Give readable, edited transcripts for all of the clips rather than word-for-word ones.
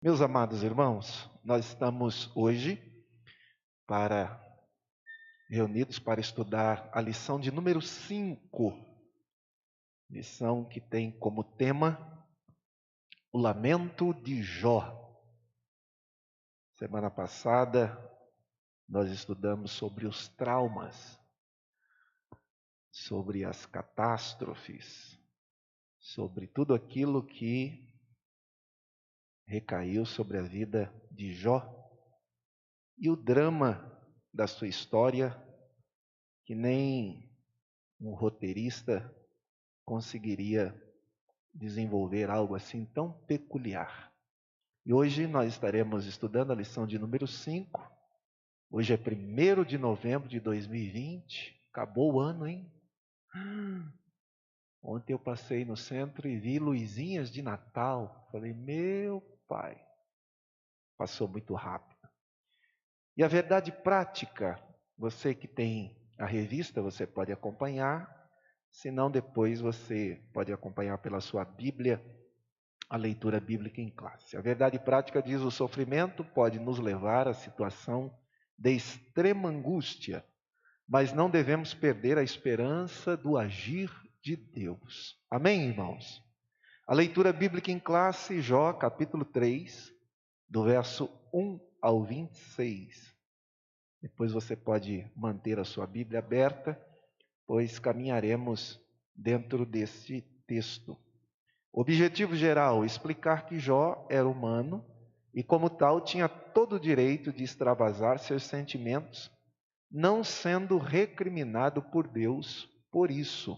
Meus amados irmãos, nós estamos hoje para reunidos para estudar a lição de número 5, lição que tem como tema o lamento de Jó. Semana passada nós estudamos sobre os traumas, sobre as catástrofes, sobre tudo aquilo que recaiu sobre a vida de Jó e o drama da sua história que nem um roteirista conseguiria desenvolver algo assim tão peculiar. E hoje nós estaremos estudando a lição de número 5. Hoje é 1º de novembro de 2020. Acabou o ano, hein? Ontem eu passei no centro e vi luzinhas de Natal. Falei, meu pai, passou muito rápido. E a verdade prática, você que tem a revista, você pode acompanhar. Se não, depois você pode acompanhar pela sua Bíblia, a leitura bíblica em classe. A verdade prática diz: o sofrimento pode nos levar à situação de extrema angústia, mas não devemos perder a esperança do agir de Deus. Amém, irmãos? A leitura bíblica em classe, Jó, capítulo 3, do verso 1 ao 26. Depois você pode manter a sua Bíblia aberta, pois caminharemos dentro desse texto. Objetivo geral: explicar que Jó era humano e, como tal, tinha todo o direito de extravasar seus sentimentos, não sendo recriminado por Deus por isso.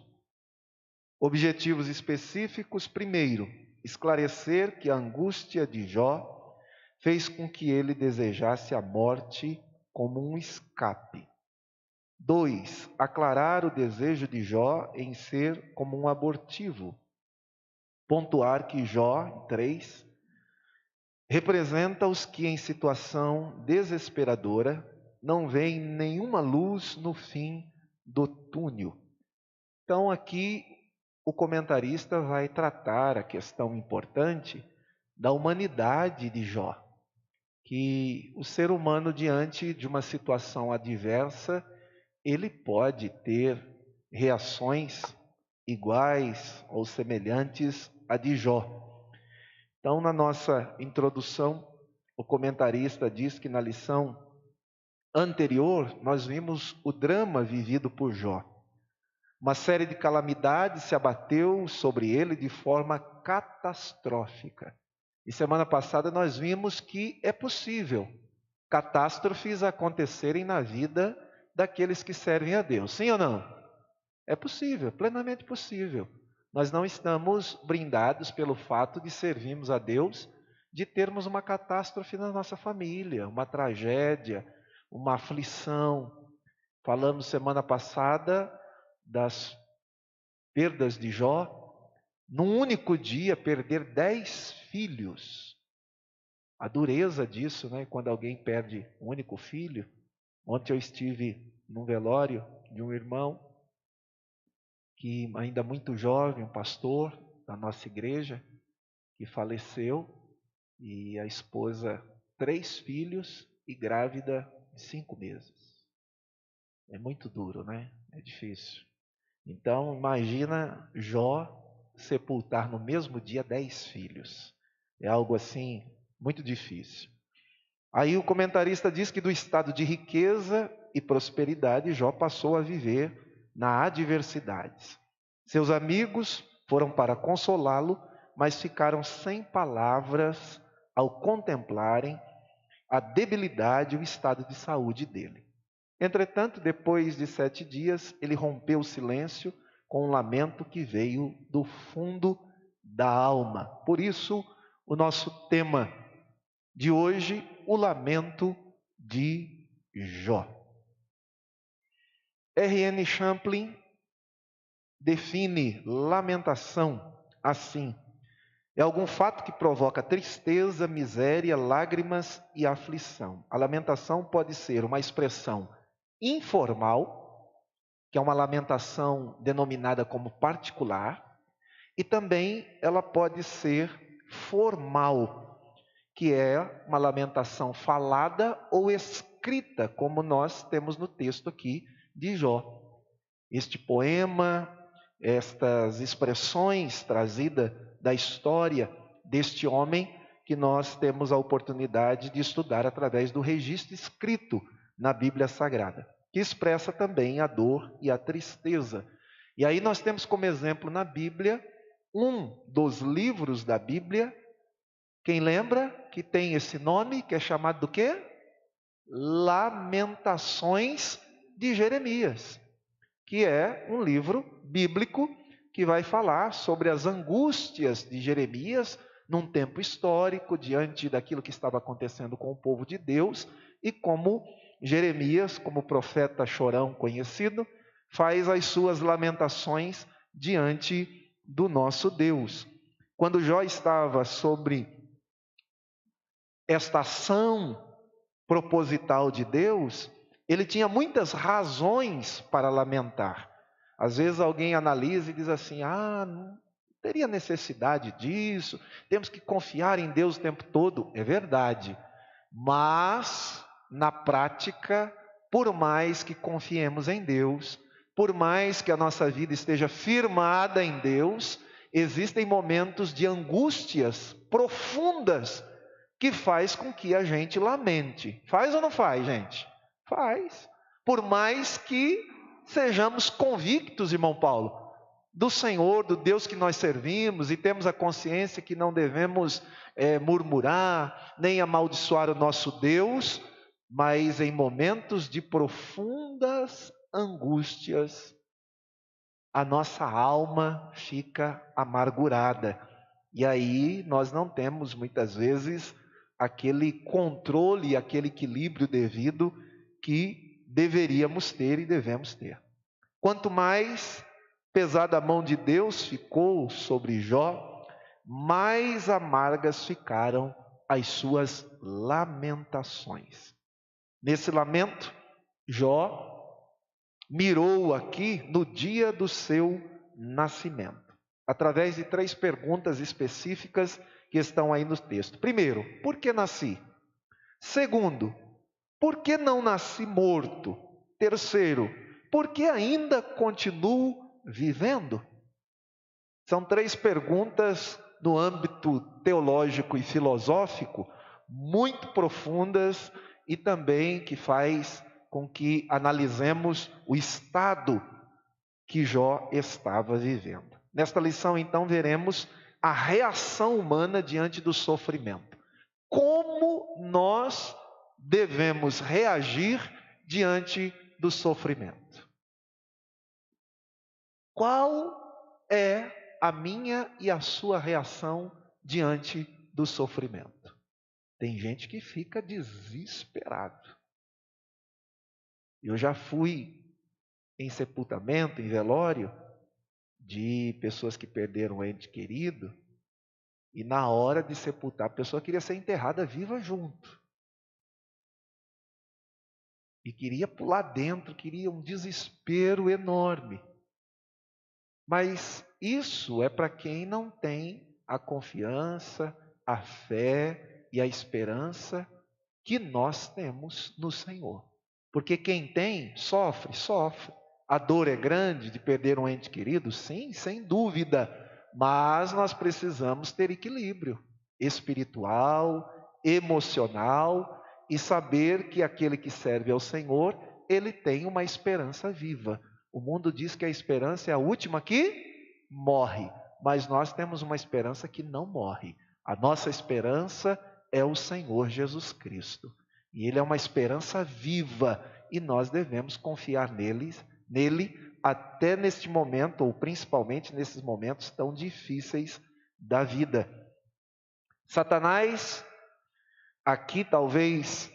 Objetivos específicos: primeiro, esclarecer que a angústia de Jó fez com que ele desejasse a morte como um escape. 2, aclarar o desejo de Jó em ser como um abortivo. Pontuar que Jó, 3, representa os que em situação desesperadora não veem nenhuma luz no fim do túnel. Então aqui o comentarista vai tratar a questão importante da humanidade de Jó, que o ser humano diante de uma situação adversa, ele pode ter reações iguais ou semelhantes à de Jó. Então, na nossa introdução, o comentarista diz que na lição anterior nós vimos o drama vivido por Jó. Uma série de calamidades se abateu sobre ele de forma catastrófica. E semana passada nós vimos que é possível catástrofes acontecerem na vida daqueles que servem a Deus. Sim ou não? É possível, plenamente possível. Nós não estamos brindados pelo fato de servirmos a Deus, de termos uma catástrofe na nossa família, uma tragédia, uma aflição. Falamos semana passada das perdas de Jó. Num único dia, perder 10 filhos. A dureza disso, né? Quando alguém perde um único filho. Ontem eu estive num velório de um irmão que ainda muito jovem, um pastor da nossa igreja, que faleceu, e a esposa, 3 filhos e grávida de 5 meses. É muito duro, né? É difícil. Então, imagina Jó sepultar no mesmo dia 10 filhos. É algo assim, muito difícil. Aí o comentarista diz que do estado de riqueza e prosperidade, Jó passou a viver na adversidade. Seus amigos foram para consolá-lo, mas ficaram sem palavras ao contemplarem a debilidade e o estado de saúde dele. Entretanto, depois de 7 dias, ele rompeu o silêncio com um lamento que veio do fundo da alma. Por isso, o nosso tema de hoje, o lamento de Jó. R.N. Champlin define lamentação assim: é algum fato que provoca tristeza, miséria, lágrimas e aflição. A lamentação pode ser uma expressão informal, que é uma lamentação denominada como particular, e também ela pode ser formal, que é uma lamentação falada ou escrita, como nós temos no texto aqui de Jó. Este poema, estas expressões trazidas da história deste homem, que nós temos a oportunidade de estudar através do registro escrito na Bíblia Sagrada, que expressa também a dor e a tristeza. E aí nós temos como exemplo na Bíblia, um dos livros da Bíblia, quem lembra que tem esse nome, que é chamado do quê? Lamentações de Jeremias, que é um livro bíblico que vai falar sobre as angústias de Jeremias num tempo histórico, diante daquilo que estava acontecendo com o povo de Deus, e como Jeremias, como profeta chorão conhecido, faz as suas lamentações diante do nosso Deus. Quando Jó estava sobre esta ação proposital de Deus, ele tinha muitas razões para lamentar. Às vezes alguém analisa e diz assim: não teria necessidade disso, temos que confiar em Deus o tempo todo. É verdade, mas na prática, por mais que confiemos em Deus, por mais que a nossa vida esteja firmada em Deus, existem momentos de angústias profundas que faz com que a gente lamente. Faz ou não faz, gente? Faz. Por mais que sejamos convictos, irmão Paulo, do Senhor, do Deus que nós servimos, e temos a consciência que não devemos murmurar, nem amaldiçoar o nosso Deus, mas em momentos de profundas angústias, a nossa alma fica amargurada. E aí nós não temos muitas vezes aquele controle, aquele equilíbrio devido que deveríamos ter e devemos ter. Quanto mais pesada a mão de Deus ficou sobre Jó, mais amargas ficaram as suas lamentações. Nesse lamento, Jó mirou aqui no dia do seu nascimento, através de 3 perguntas específicas que estão aí no texto. Primeiro, por que nasci? Segundo, por que não nasci morto? Terceiro, por que ainda continuo vivendo? São 3 perguntas no âmbito teológico e filosófico, muito profundas e também que faz com que analisemos o estado que Jó estava vivendo. Nesta lição, então, veremos a reação humana diante do sofrimento. Como nós devemos reagir diante do sofrimento? Qual é a minha e a sua reação diante do sofrimento? Tem gente que fica desesperado. Eu já fui em sepultamento, em velório, de pessoas que perderam um ente querido, e na hora de sepultar, a pessoa queria ser enterrada viva junto. E queria pular dentro, queria um desespero enorme. Mas isso é para quem não tem a confiança, a fé e a esperança que nós temos no Senhor. Porque quem tem, sofre, sofre. A dor é grande de perder um ente querido? Sim, sem dúvida. Mas nós precisamos ter equilíbrio espiritual, emocional e saber que aquele que serve ao Senhor, ele tem uma esperança viva. O mundo diz que a esperança é a última que morre, mas nós temos uma esperança que não morre. A nossa esperança é o Senhor Jesus Cristo. E Ele é uma esperança viva e nós devemos confiar nele até neste momento, ou principalmente nesses momentos tão difíceis da vida. Satanás, aqui talvez,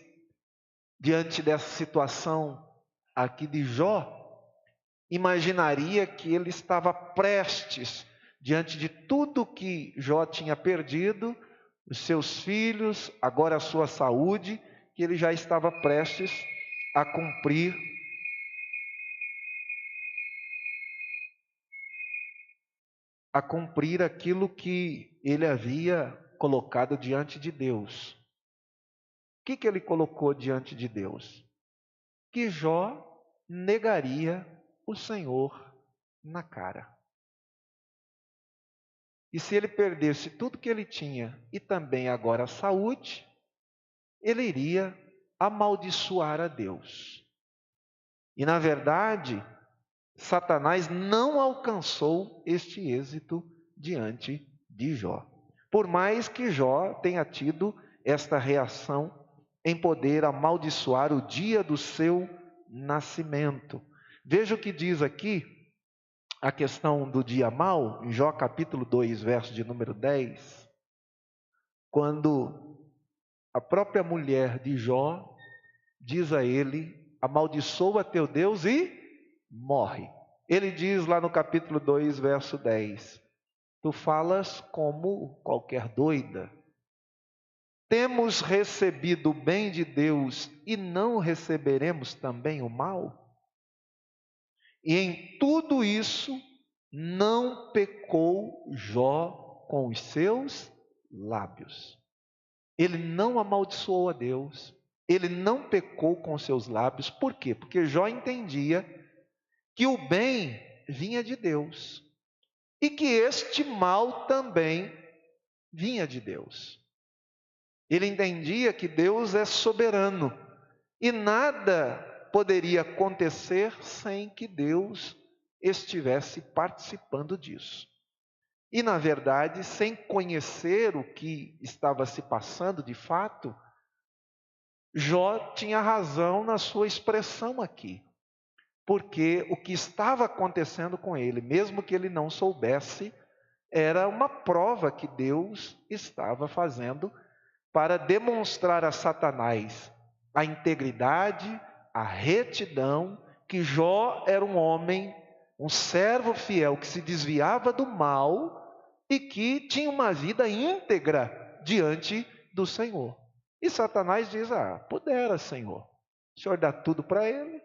diante dessa situação aqui de Jó, imaginaria que ele estava prestes, diante de tudo que Jó tinha perdido, os seus filhos, agora a sua saúde, que ele já estava prestes a cumprir aquilo que ele havia colocado diante de Deus. O que ele colocou diante de Deus? Que Jó negaria o Senhor na cara. E se ele perdesse tudo que ele tinha e também agora a saúde, ele iria amaldiçoar a Deus. E na verdade, Satanás não alcançou este êxito diante de Jó. Por mais que Jó tenha tido esta reação em poder amaldiçoar o dia do seu nascimento. Veja o que diz aqui a questão do dia mau, em Jó capítulo 2, verso de número 10, quando a própria mulher de Jó diz a ele: amaldiçoa teu Deus e morre. Ele diz lá no capítulo 2, verso 10, tu falas como qualquer doida. Temos recebido o bem de Deus e não receberemos também o mal? E em tudo isso não pecou Jó com os seus lábios. Ele não amaldiçoou a Deus, ele não pecou com os seus lábios. Por quê? Porque Jó entendia que o bem vinha de Deus e que este mal também vinha de Deus. Ele entendia que Deus é soberano e nada poderia acontecer sem que Deus estivesse participando disso. E, na verdade, sem conhecer o que estava se passando de fato, Jó tinha razão na sua expressão aqui. Porque o que estava acontecendo com ele, mesmo que ele não soubesse, era uma prova que Deus estava fazendo para demonstrar a Satanás a integridade, a retidão, que Jó era um homem, um servo fiel, que se desviava do mal e que tinha uma vida íntegra diante do Senhor. E Satanás diz: pudera, Senhor, o Senhor dá tudo para ele.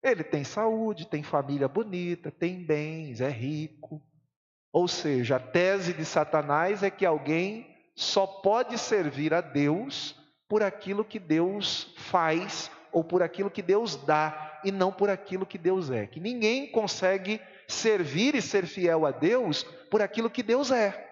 Ele tem saúde, tem família bonita, tem bens, é rico. Ou seja, a tese de Satanás é que alguém só pode servir a Deus por aquilo que Deus faz ou por aquilo que Deus dá e não por aquilo que Deus é. Que ninguém consegue servir e ser fiel a Deus por aquilo que Deus é.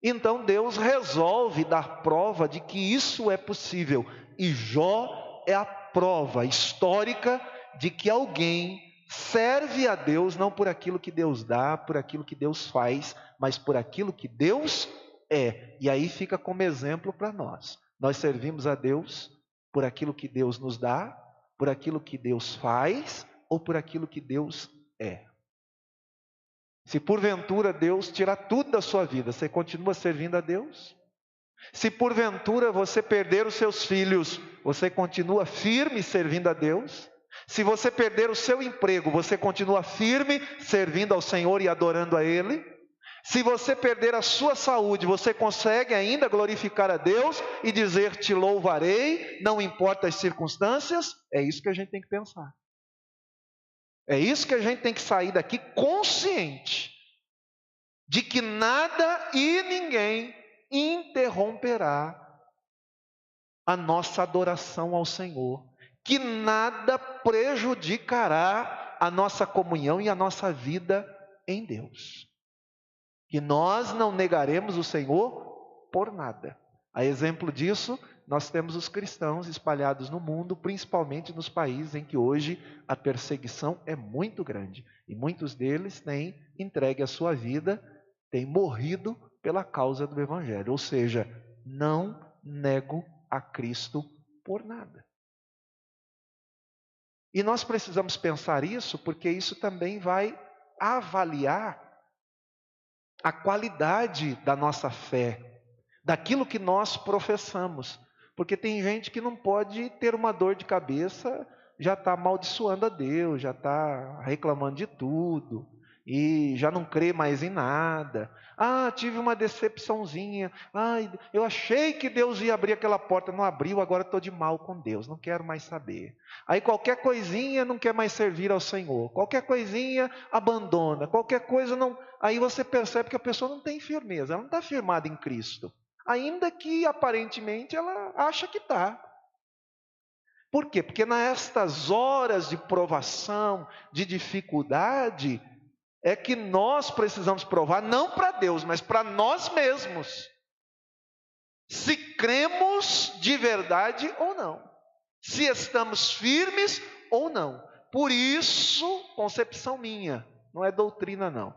Então Deus resolve dar prova de que isso é possível. E Jó é a prova histórica de que alguém serve a Deus não por aquilo que Deus dá, por aquilo que Deus faz, mas por aquilo que Deus é. E aí fica como exemplo para nós. Nós servimos a Deus por aquilo que Deus nos dá, por aquilo que Deus faz ou por aquilo que Deus é. Se porventura Deus tirar tudo da sua vida, você continua servindo a Deus? Se porventura você perder os seus filhos, você continua firme servindo a Deus? Se você perder o seu emprego, você continua firme servindo ao Senhor e adorando a Ele? Se você perder a sua saúde, você consegue ainda glorificar a Deus e dizer: te louvarei, não importa as circunstâncias? É isso que a gente tem que pensar. É isso que a gente tem que sair daqui consciente de que nada e ninguém interromperá a nossa adoração ao Senhor, que nada prejudicará a nossa comunhão e a nossa vida em Deus, que nós não negaremos o Senhor por nada. A exemplo disso, nós temos os cristãos espalhados no mundo, principalmente nos países em que hoje a perseguição é muito grande, e muitos deles têm entregue a sua vida, têm morrido pela causa do Evangelho, ou seja, não nego a Cristo por nada. E nós precisamos pensar isso, porque isso também vai avaliar a qualidade da nossa fé, daquilo que nós professamos. Porque tem gente que não pode ter uma dor de cabeça, já está amaldiçoando a Deus, já está reclamando de tudo. e já não crê mais em nada. Ah, tive uma decepçãozinha. Ai, eu achei que Deus ia abrir aquela porta, não abriu, agora estou de mal com Deus, não quero mais saber. Aí qualquer coisinha não quer mais servir ao Senhor, qualquer coisinha abandona, qualquer coisa não. Aí você percebe que a pessoa não tem firmeza, ela não está firmada em Cristo, ainda que aparentemente ela acha que está. Por quê? Porque nestas horas de provação, de dificuldade, é que nós precisamos provar, não para Deus, mas para nós mesmos, se cremos de verdade ou não, se estamos firmes ou não. Por isso, concepção minha, não é doutrina não.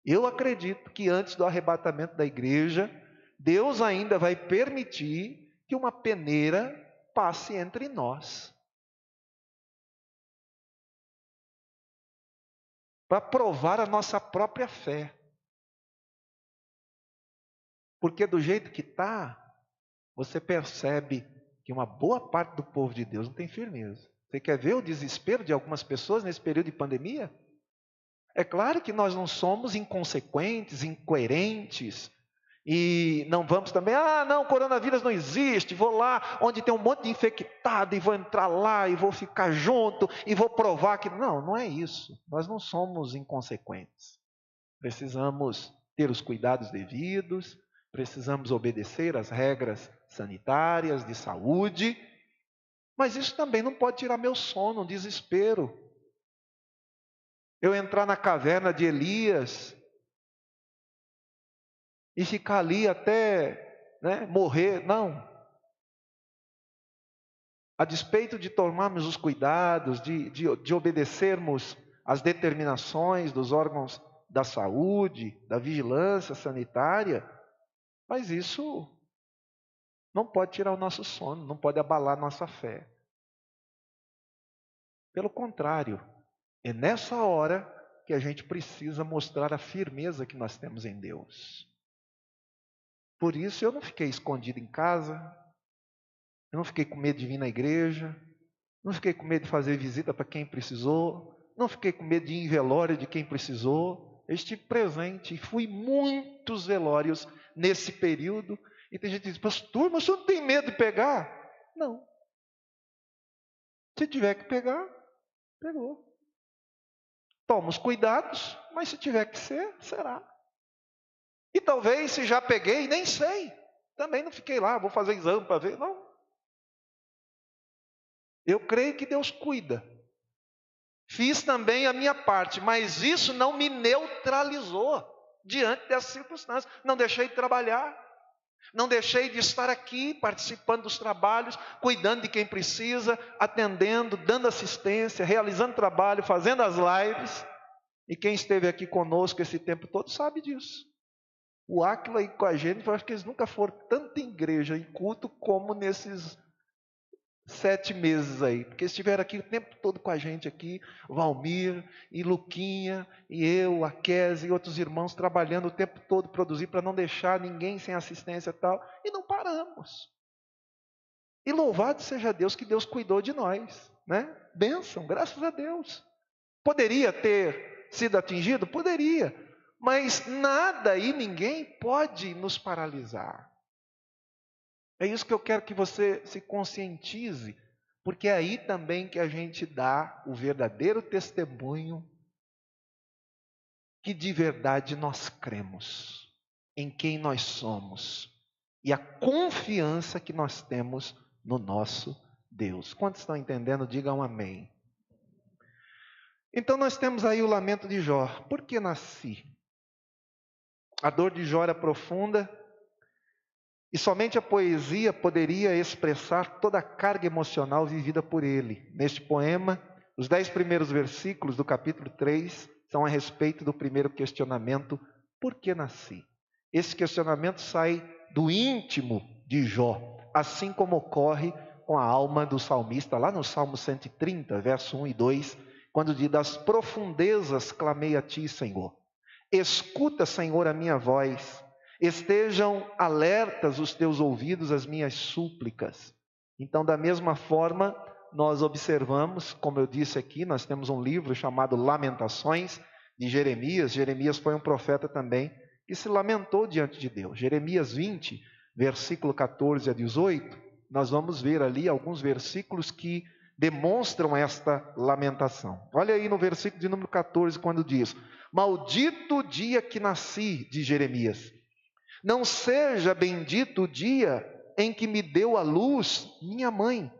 Eu acredito que antes do arrebatamento da igreja, Deus ainda vai permitir que uma peneira passe entre nós, para provar a nossa própria fé. Porque do jeito que está, você percebe que uma boa parte do povo de Deus não tem firmeza. Você quer ver o desespero de algumas pessoas nesse período de pandemia? É claro que nós não somos inconsequentes, incoerentes, e não vamos também, não, coronavírus não existe, vou lá onde tem um monte de infectado e vou entrar lá e vou ficar junto e vou provar que... Não, não é isso. Nós não somos inconsequentes. Precisamos ter os cuidados devidos, precisamos obedecer às regras sanitárias, de saúde, mas isso também não pode tirar meu sono, um desespero. Eu entrar na caverna de Elias e ficar ali até morrer, não. A despeito de tomarmos os cuidados, de obedecermos às determinações dos órgãos da saúde, da vigilância sanitária, mas isso não pode tirar o nosso sono, não pode abalar a nossa fé. Pelo contrário, é nessa hora que a gente precisa mostrar a firmeza que nós temos em Deus. Por isso eu não fiquei escondido em casa, eu não fiquei com medo de vir na igreja, não fiquei com medo de fazer visita para quem precisou, não fiquei com medo de ir em velório de quem precisou. Eu estive presente e fui muitos velórios nesse período. E tem gente que diz, pastor, mas você não tem medo de pegar? Não. Se tiver que pegar, pegou. Toma os cuidados, mas se tiver que ser, será. E talvez se já peguei, nem sei. Também não fiquei lá, vou fazer exame para ver. Não. Eu creio que Deus cuida. Fiz também a minha parte, mas isso não me neutralizou diante dessas circunstâncias. Não deixei de trabalhar. Não deixei de estar aqui, participando dos trabalhos, cuidando de quem precisa, atendendo, dando assistência, realizando trabalho, fazendo as lives. E quem esteve aqui conosco esse tempo todo sabe disso. O Áquila aí com a gente, eu acho que eles nunca foram tanto em igreja e culto como nesses 7 meses aí. Porque estiveram aqui o tempo todo com a gente aqui, o Valmir e Luquinha, e eu, a Kézia e outros irmãos trabalhando o tempo todo, produzir para não deixar ninguém sem assistência e tal. E não paramos. E louvado seja Deus que Deus cuidou de nós, né? Bênção, graças a Deus. Poderia ter sido atingido? Poderia. Mas nada e ninguém pode nos paralisar. É isso que eu quero que você se conscientize, porque é aí também que a gente dá o verdadeiro testemunho que de verdade nós cremos, em quem nós somos e a confiança que nós temos no nosso Deus. Quantos estão entendendo? Digam amém. Então nós temos aí o lamento de Jó. Por que nasci? A dor de Jó era profunda e somente a poesia poderia expressar toda a carga emocional vivida por ele. Neste poema, os 10 primeiros versículos do capítulo 3 são a respeito do primeiro questionamento: por que nasci? Esse questionamento sai do íntimo de Jó, assim como ocorre com a alma do salmista, lá no Salmo 130, verso 1 e 2, quando diz: das profundezas clamei a ti, Senhor. Escuta, Senhor, a minha voz. Estejam alertas os teus ouvidos às minhas súplicas. Então, da mesma forma, nós observamos, como eu disse aqui, nós temos um livro chamado Lamentações, de Jeremias, Jeremias foi um profeta também que se lamentou diante de Deus. Jeremias 20, versículo 14 a 18, nós vamos ver ali alguns versículos que demonstram esta lamentação. Olha aí no versículo de número 14, quando diz: maldito o dia que nasci, de Jeremias, não seja bendito o dia em que me deu à luz minha mãe.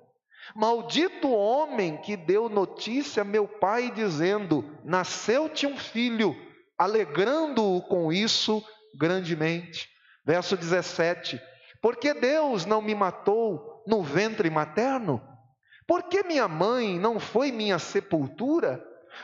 Maldito o homem que deu notícia a meu pai, dizendo: nasceu-te um filho, alegrando-o com isso grandemente. Verso 17: porque Deus não me matou no ventre materno? Porque minha mãe não foi minha sepultura?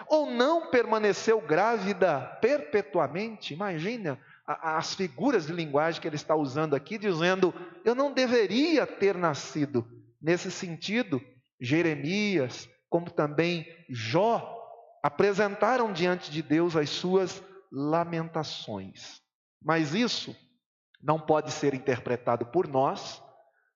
Ou não permaneceu grávida perpetuamente? Imagina as figuras de linguagem que ele está usando aqui, dizendo: eu não deveria ter nascido. Nesse sentido, Jeremias, como também Jó, apresentaram diante de Deus as suas lamentações. Mas isso não pode ser interpretado por nós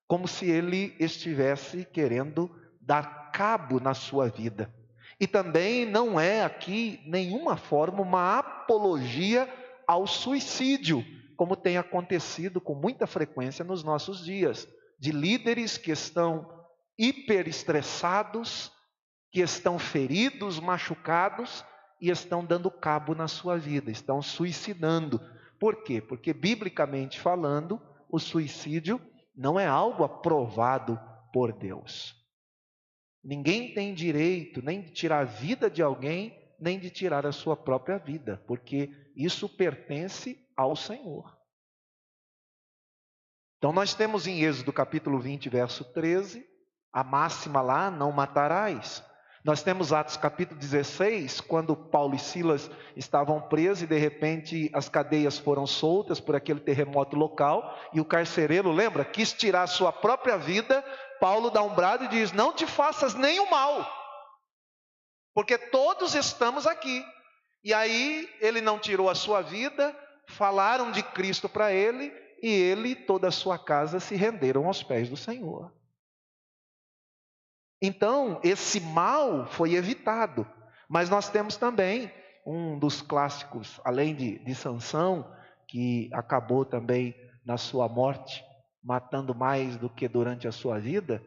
como se ele estivesse querendo dar cabo na sua vida. E também não é aqui nenhuma forma uma apologia ao suicídio, como tem acontecido com muita frequência nos nossos dias, de líderes que estão hiperestressados, que estão feridos, machucados e estão dando cabo na sua vida, estão suicidando. Por quê? Porque, biblicamente falando, o suicídio não é algo aprovado por Deus. Ninguém tem direito nem de tirar a vida de alguém, nem de tirar a sua própria vida, porque isso pertence ao Senhor. Então nós temos em Êxodo capítulo 20, verso 13, a máxima lá: não matarás. Nós temos Atos capítulo 16, quando Paulo e Silas estavam presos e de repente as cadeias foram soltas por aquele terremoto local, e o carcereiro, lembra, quis tirar a sua própria vida. Paulo dá um brado e diz: não te faças nenhum mal, porque todos estamos aqui. E aí ele não tirou a sua vida, falaram de Cristo para ele, e ele e toda a sua casa se renderam aos pés do Senhor. Então, esse mal foi evitado. Mas nós temos também um dos clássicos, além de Sansão, que acabou também na sua morte, matando mais do que durante a sua vida,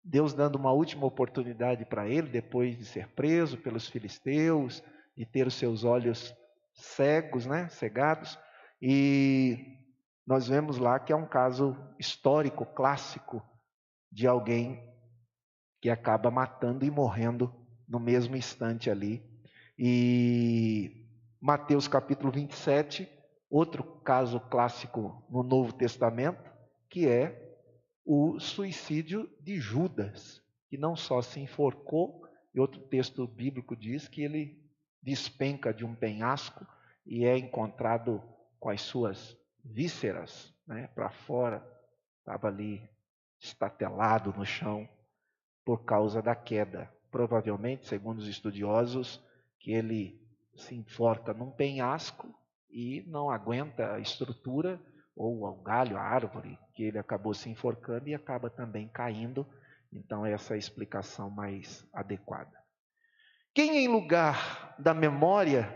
Deus dando uma última oportunidade para ele, depois de ser preso pelos filisteus, de ter os seus olhos cegos, cegados. E nós vemos lá que é um caso histórico, clássico, de alguém que acaba matando e morrendo no mesmo instante ali. E Mateus capítulo 27, outro caso clássico no Novo Testamento, que é o suicídio de Judas, que não só se enforcou, e outro texto bíblico diz que ele despenca de um penhasco e é encontrado com as suas vísceras para fora, estava ali estatelado no chão, por causa da queda. Provavelmente, segundo os estudiosos, que ele se enforca num penhasco e não aguenta a estrutura, ou o galho, a árvore, que ele acabou se enforcando e acaba também caindo. Então, essa é a explicação mais adequada. Quem em lugar da memória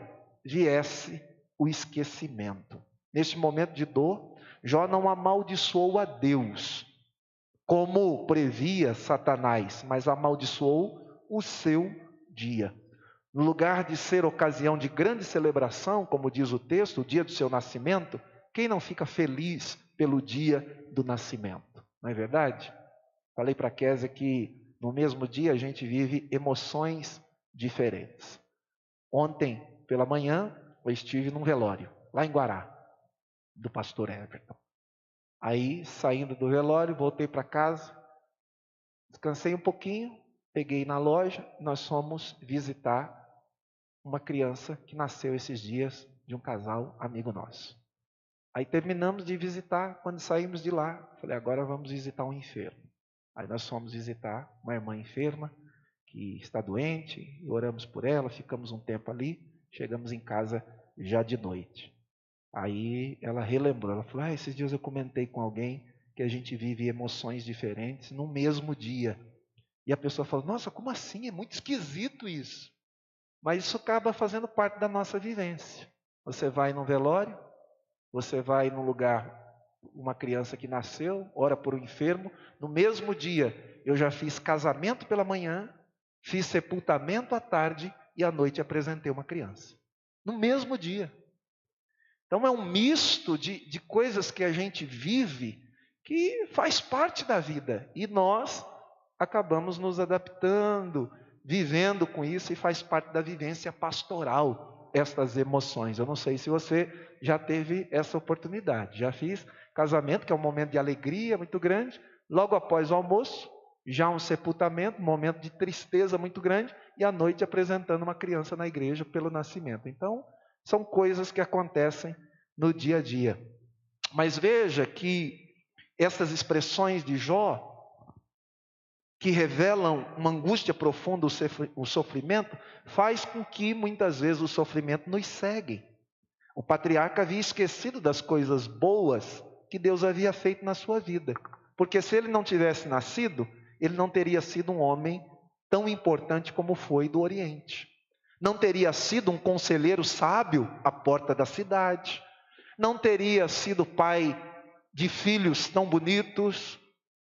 viesse o esquecimento. Neste momento de dor, Jó não amaldiçoou a Deus, como previa Satanás, mas amaldiçoou o seu dia. No lugar de ser ocasião de grande celebração, como diz o texto, o dia do seu nascimento, quem não fica feliz pelo dia do nascimento? Não é verdade? Falei para a Kézia que no mesmo dia a gente vive emoções diferentes. Ontem, pela manhã, eu estive num velório, lá em Guará, do pastor Everton. Aí, saindo do velório, voltei para casa, descansei um pouquinho, peguei na loja, nós fomos visitar uma criança que nasceu esses dias de um casal amigo nosso. Aí terminamos de visitar, quando saímos de lá, falei, agora vamos visitar um enfermo. Aí nós fomos visitar uma irmã enferma, que está doente, e oramos por ela, ficamos um tempo ali, chegamos em casa já de noite. Aí ela relembrou, ela falou, esses dias eu comentei com alguém que a gente vive emoções diferentes no mesmo dia. E a pessoa falou, nossa, como assim? É muito esquisito isso. Mas isso acaba fazendo parte da nossa vivência. Você vai num velório, você vai num lugar, uma criança que nasceu, ora por um enfermo. No mesmo dia, eu já fiz casamento pela manhã, fiz sepultamento à tarde e à noite apresentei uma criança. No mesmo dia. Então é um misto de coisas que a gente vive que faz parte da vida. E nós acabamos nos adaptando, vivendo com isso, e faz parte da vivência pastoral, estas emoções. Eu não sei se você já teve essa oportunidade. Já fiz casamento, que é um momento de alegria muito grande. Logo após o almoço, já um sepultamento, um momento de tristeza muito grande. E à noite apresentando uma criança na igreja pelo nascimento. Então, são coisas que acontecem no dia a dia. Mas veja que essas expressões de Jó, que revelam uma angústia profunda, o sofrimento, faz com que muitas vezes o sofrimento nos segue. O patriarca havia esquecido das coisas boas que Deus havia feito na sua vida. Porque se ele não tivesse nascido, ele não teria sido um homem tão importante como foi do Oriente. Não teria sido um conselheiro sábio à porta da cidade. Não teria sido pai de filhos tão bonitos.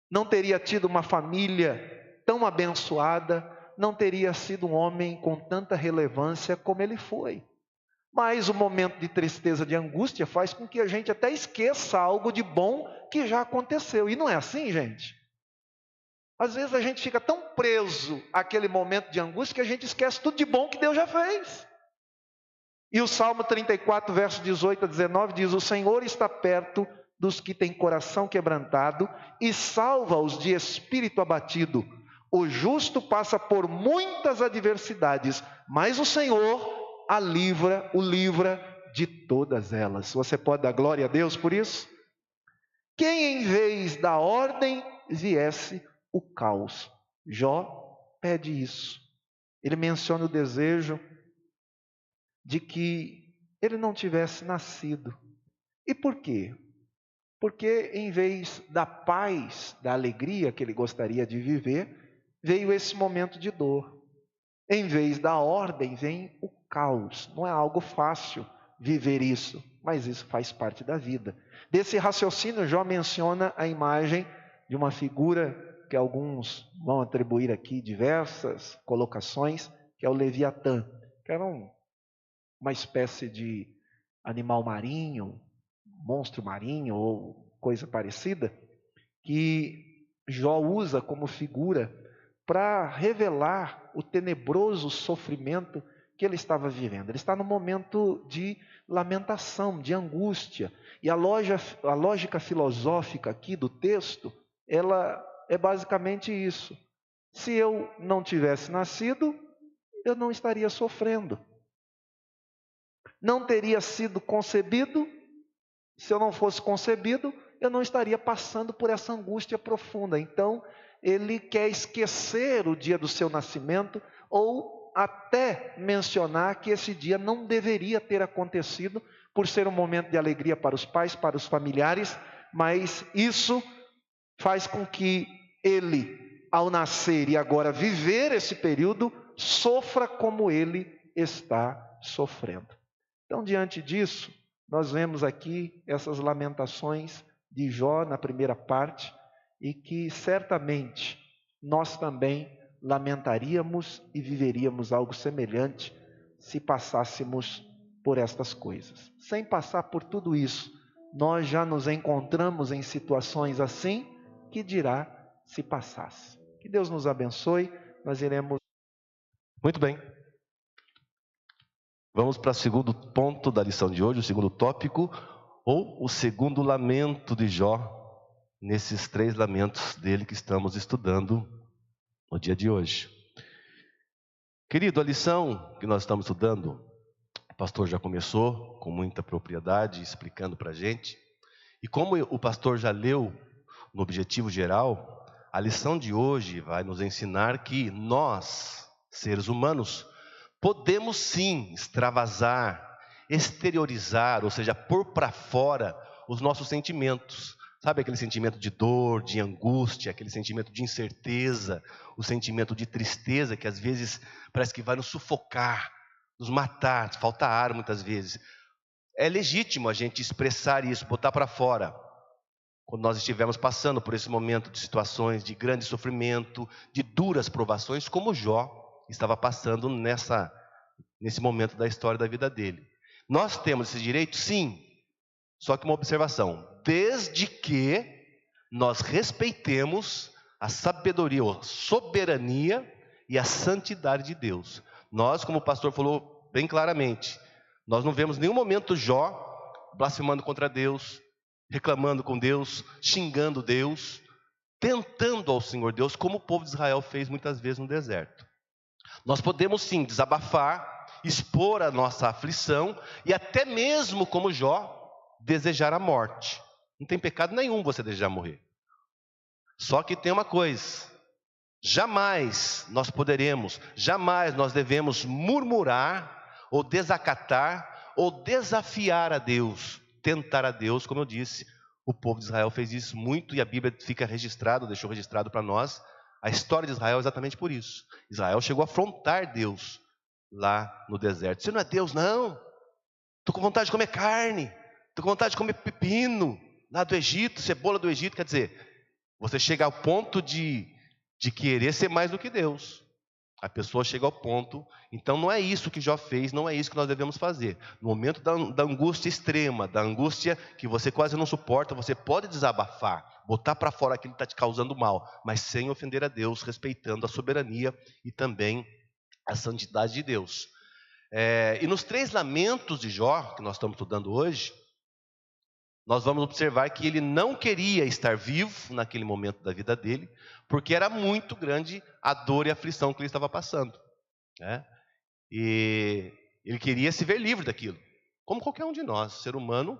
Não teria tido uma família tão abençoada. Não teria sido um homem com tanta relevância como ele foi. Mas o momento de tristeza, de angústia, faz com que a gente até esqueça algo de bom que já aconteceu. E não é assim, gente? Às vezes a gente fica tão preso àquele momento de angústia que a gente esquece tudo de bom que Deus já fez. E o Salmo 34, versos 18 a 19 diz: o Senhor está perto dos que têm coração quebrantado e salva-os de espírito abatido. O justo passa por muitas adversidades, mas o Senhor o livra de todas elas. Você pode dar glória a Deus por isso? Quem em vez da ordem viesse o caos? Jó pede isso. Ele menciona o desejo de que ele não tivesse nascido. E por quê? Porque em vez da paz, da alegria que ele gostaria de viver, veio esse momento de dor. Em vez da ordem, vem o caos. Não é algo fácil viver isso, mas isso faz parte da vida. Desse raciocínio, Jó menciona a imagem de uma figura que alguns vão atribuir aqui diversas colocações, que é o Leviatã, que era uma espécie de animal marinho, monstro marinho ou coisa parecida, que Jó usa como figura para revelar o tenebroso sofrimento que ele estava vivendo. Ele está num momento de lamentação, de angústia. E a lógica filosófica aqui do texto, ela é basicamente isso. Se eu não tivesse nascido, eu não estaria sofrendo. Não teria sido concebido. Se eu não fosse concebido, eu não estaria passando por essa angústia profunda. Então, ele quer esquecer o dia do seu nascimento, ou até mencionar que esse dia não deveria ter acontecido, por ser um momento de alegria para os pais, para os familiares, mas isso faz com que ele, ao nascer e agora viver esse período, sofra como ele está sofrendo. Então, diante disso, nós vemos aqui essas lamentações de Jó na primeira parte, e que certamente nós também lamentaríamos e viveríamos algo semelhante se passássemos por estas coisas. Sem passar por tudo isso, nós já nos encontramos em situações assim, que dirá se passasse. Que Deus nos abençoe, nós iremos... Muito bem. Vamos para o segundo ponto da lição de hoje, o segundo tópico, ou o segundo lamento de Jó, nesses 3 lamentos dele que estamos estudando no dia de hoje. Querido, a lição que nós estamos estudando, o pastor já começou com muita propriedade, explicando para a gente. E como o pastor já leu no objetivo geral, a lição de hoje vai nos ensinar que nós, seres humanos, podemos sim extravasar, exteriorizar, ou seja, pôr para fora os nossos sentimentos. Sabe aquele sentimento de dor, de angústia, aquele sentimento de incerteza, o sentimento de tristeza que às vezes parece que vai nos sufocar. nos matar, falta ar muitas vezes. É legítimo a gente expressar isso, botar para fora. Quando nós estivermos passando por esse momento de situações de grande sofrimento, de duras provações, como Jó estava passando nesse momento da história da vida dele. Nós temos esse direito? Sim. Só que uma observação: desde que nós respeitemos a sabedoria, a soberania e a santidade de Deus. Nós, como o pastor falou bem claramente, nós não vemos nenhum momento Jó blasfemando contra Deus, reclamando com Deus, xingando Deus, tentando ao Senhor Deus, como o povo de Israel fez muitas vezes no deserto. Nós podemos sim desabafar, expor a nossa aflição e até mesmo, como Jó, desejar a morte. Não tem pecado nenhum você desejar morrer. Só que tem uma coisa: jamais nós devemos murmurar ou desacatar ou desafiar a Deus, tentar a Deus, como eu disse. O povo de Israel fez isso muito e a Bíblia fica registrado, deixou registrado para nós. A história de Israel é exatamente por isso. Israel chegou a afrontar Deus lá no deserto. Você não é Deus, não. Estou com vontade de comer carne, estou com vontade de comer pepino lá do Egito, cebola do Egito. Quer dizer, você chega ao ponto de querer ser mais do que Deus. A pessoa chega ao ponto. Então não é isso que Jó fez, não é isso que nós devemos fazer. No momento da angústia extrema, da angústia que você quase não suporta, você pode desabafar, botar para fora aquilo que está te causando mal, mas sem ofender a Deus, respeitando a soberania e também a santidade de Deus. E nos 3 lamentos de Jó, que nós estamos estudando hoje, nós vamos observar que ele não queria estar vivo naquele momento da vida dele, porque era muito grande a dor e a aflição que ele estava passando, né? E ele queria se ver livre daquilo, como qualquer um de nós. O ser humano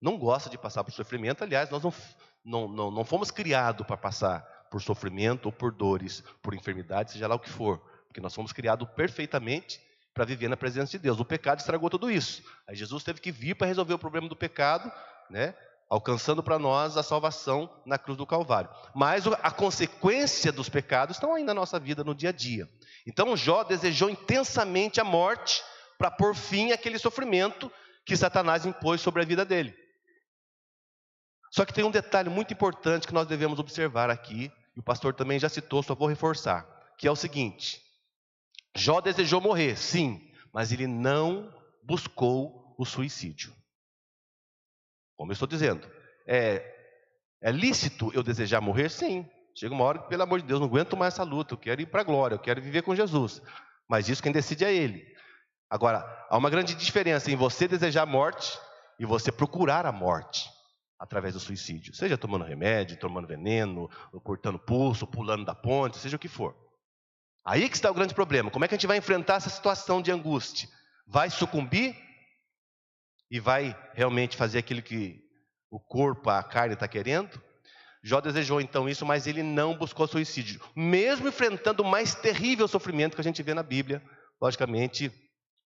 não gosta de passar por sofrimento. Aliás, nós não fomos criados para passar por sofrimento ou por dores, por enfermidade, seja lá o que for, porque nós fomos criados perfeitamente para viver na presença de Deus. O pecado estragou tudo isso. Aí Jesus teve que vir para resolver o problema do pecado, né? Alcançando para nós a salvação na cruz do Calvário. Mas a consequência dos pecados estão ainda na nossa vida, no dia a dia. Então Jó desejou intensamente a morte para pôr fim àquele sofrimento que Satanás impôs sobre a vida dele. Só que tem um detalhe muito importante que nós devemos observar aqui, e o pastor também já citou, só vou reforçar, que é o seguinte: Jó desejou morrer, sim, mas ele não buscou o suicídio. Como eu estou dizendo, é lícito eu desejar morrer? Sim. Chega uma hora que, pelo amor de Deus, não aguento mais essa luta, eu quero ir para a glória, eu quero viver com Jesus. Mas isso quem decide é Ele. Agora, há uma grande diferença em você desejar a morte e você procurar a morte através do suicídio. Seja tomando remédio, tomando veneno, cortando pulso, pulando da ponte, seja o que for. Aí que está o grande problema. Como é que a gente vai enfrentar essa situação de angústia? Vai sucumbir? E vai realmente fazer aquilo que o corpo, a carne está querendo? Jó desejou então isso, mas ele não buscou suicídio, mesmo enfrentando o mais terrível sofrimento que a gente vê na Bíblia. Logicamente,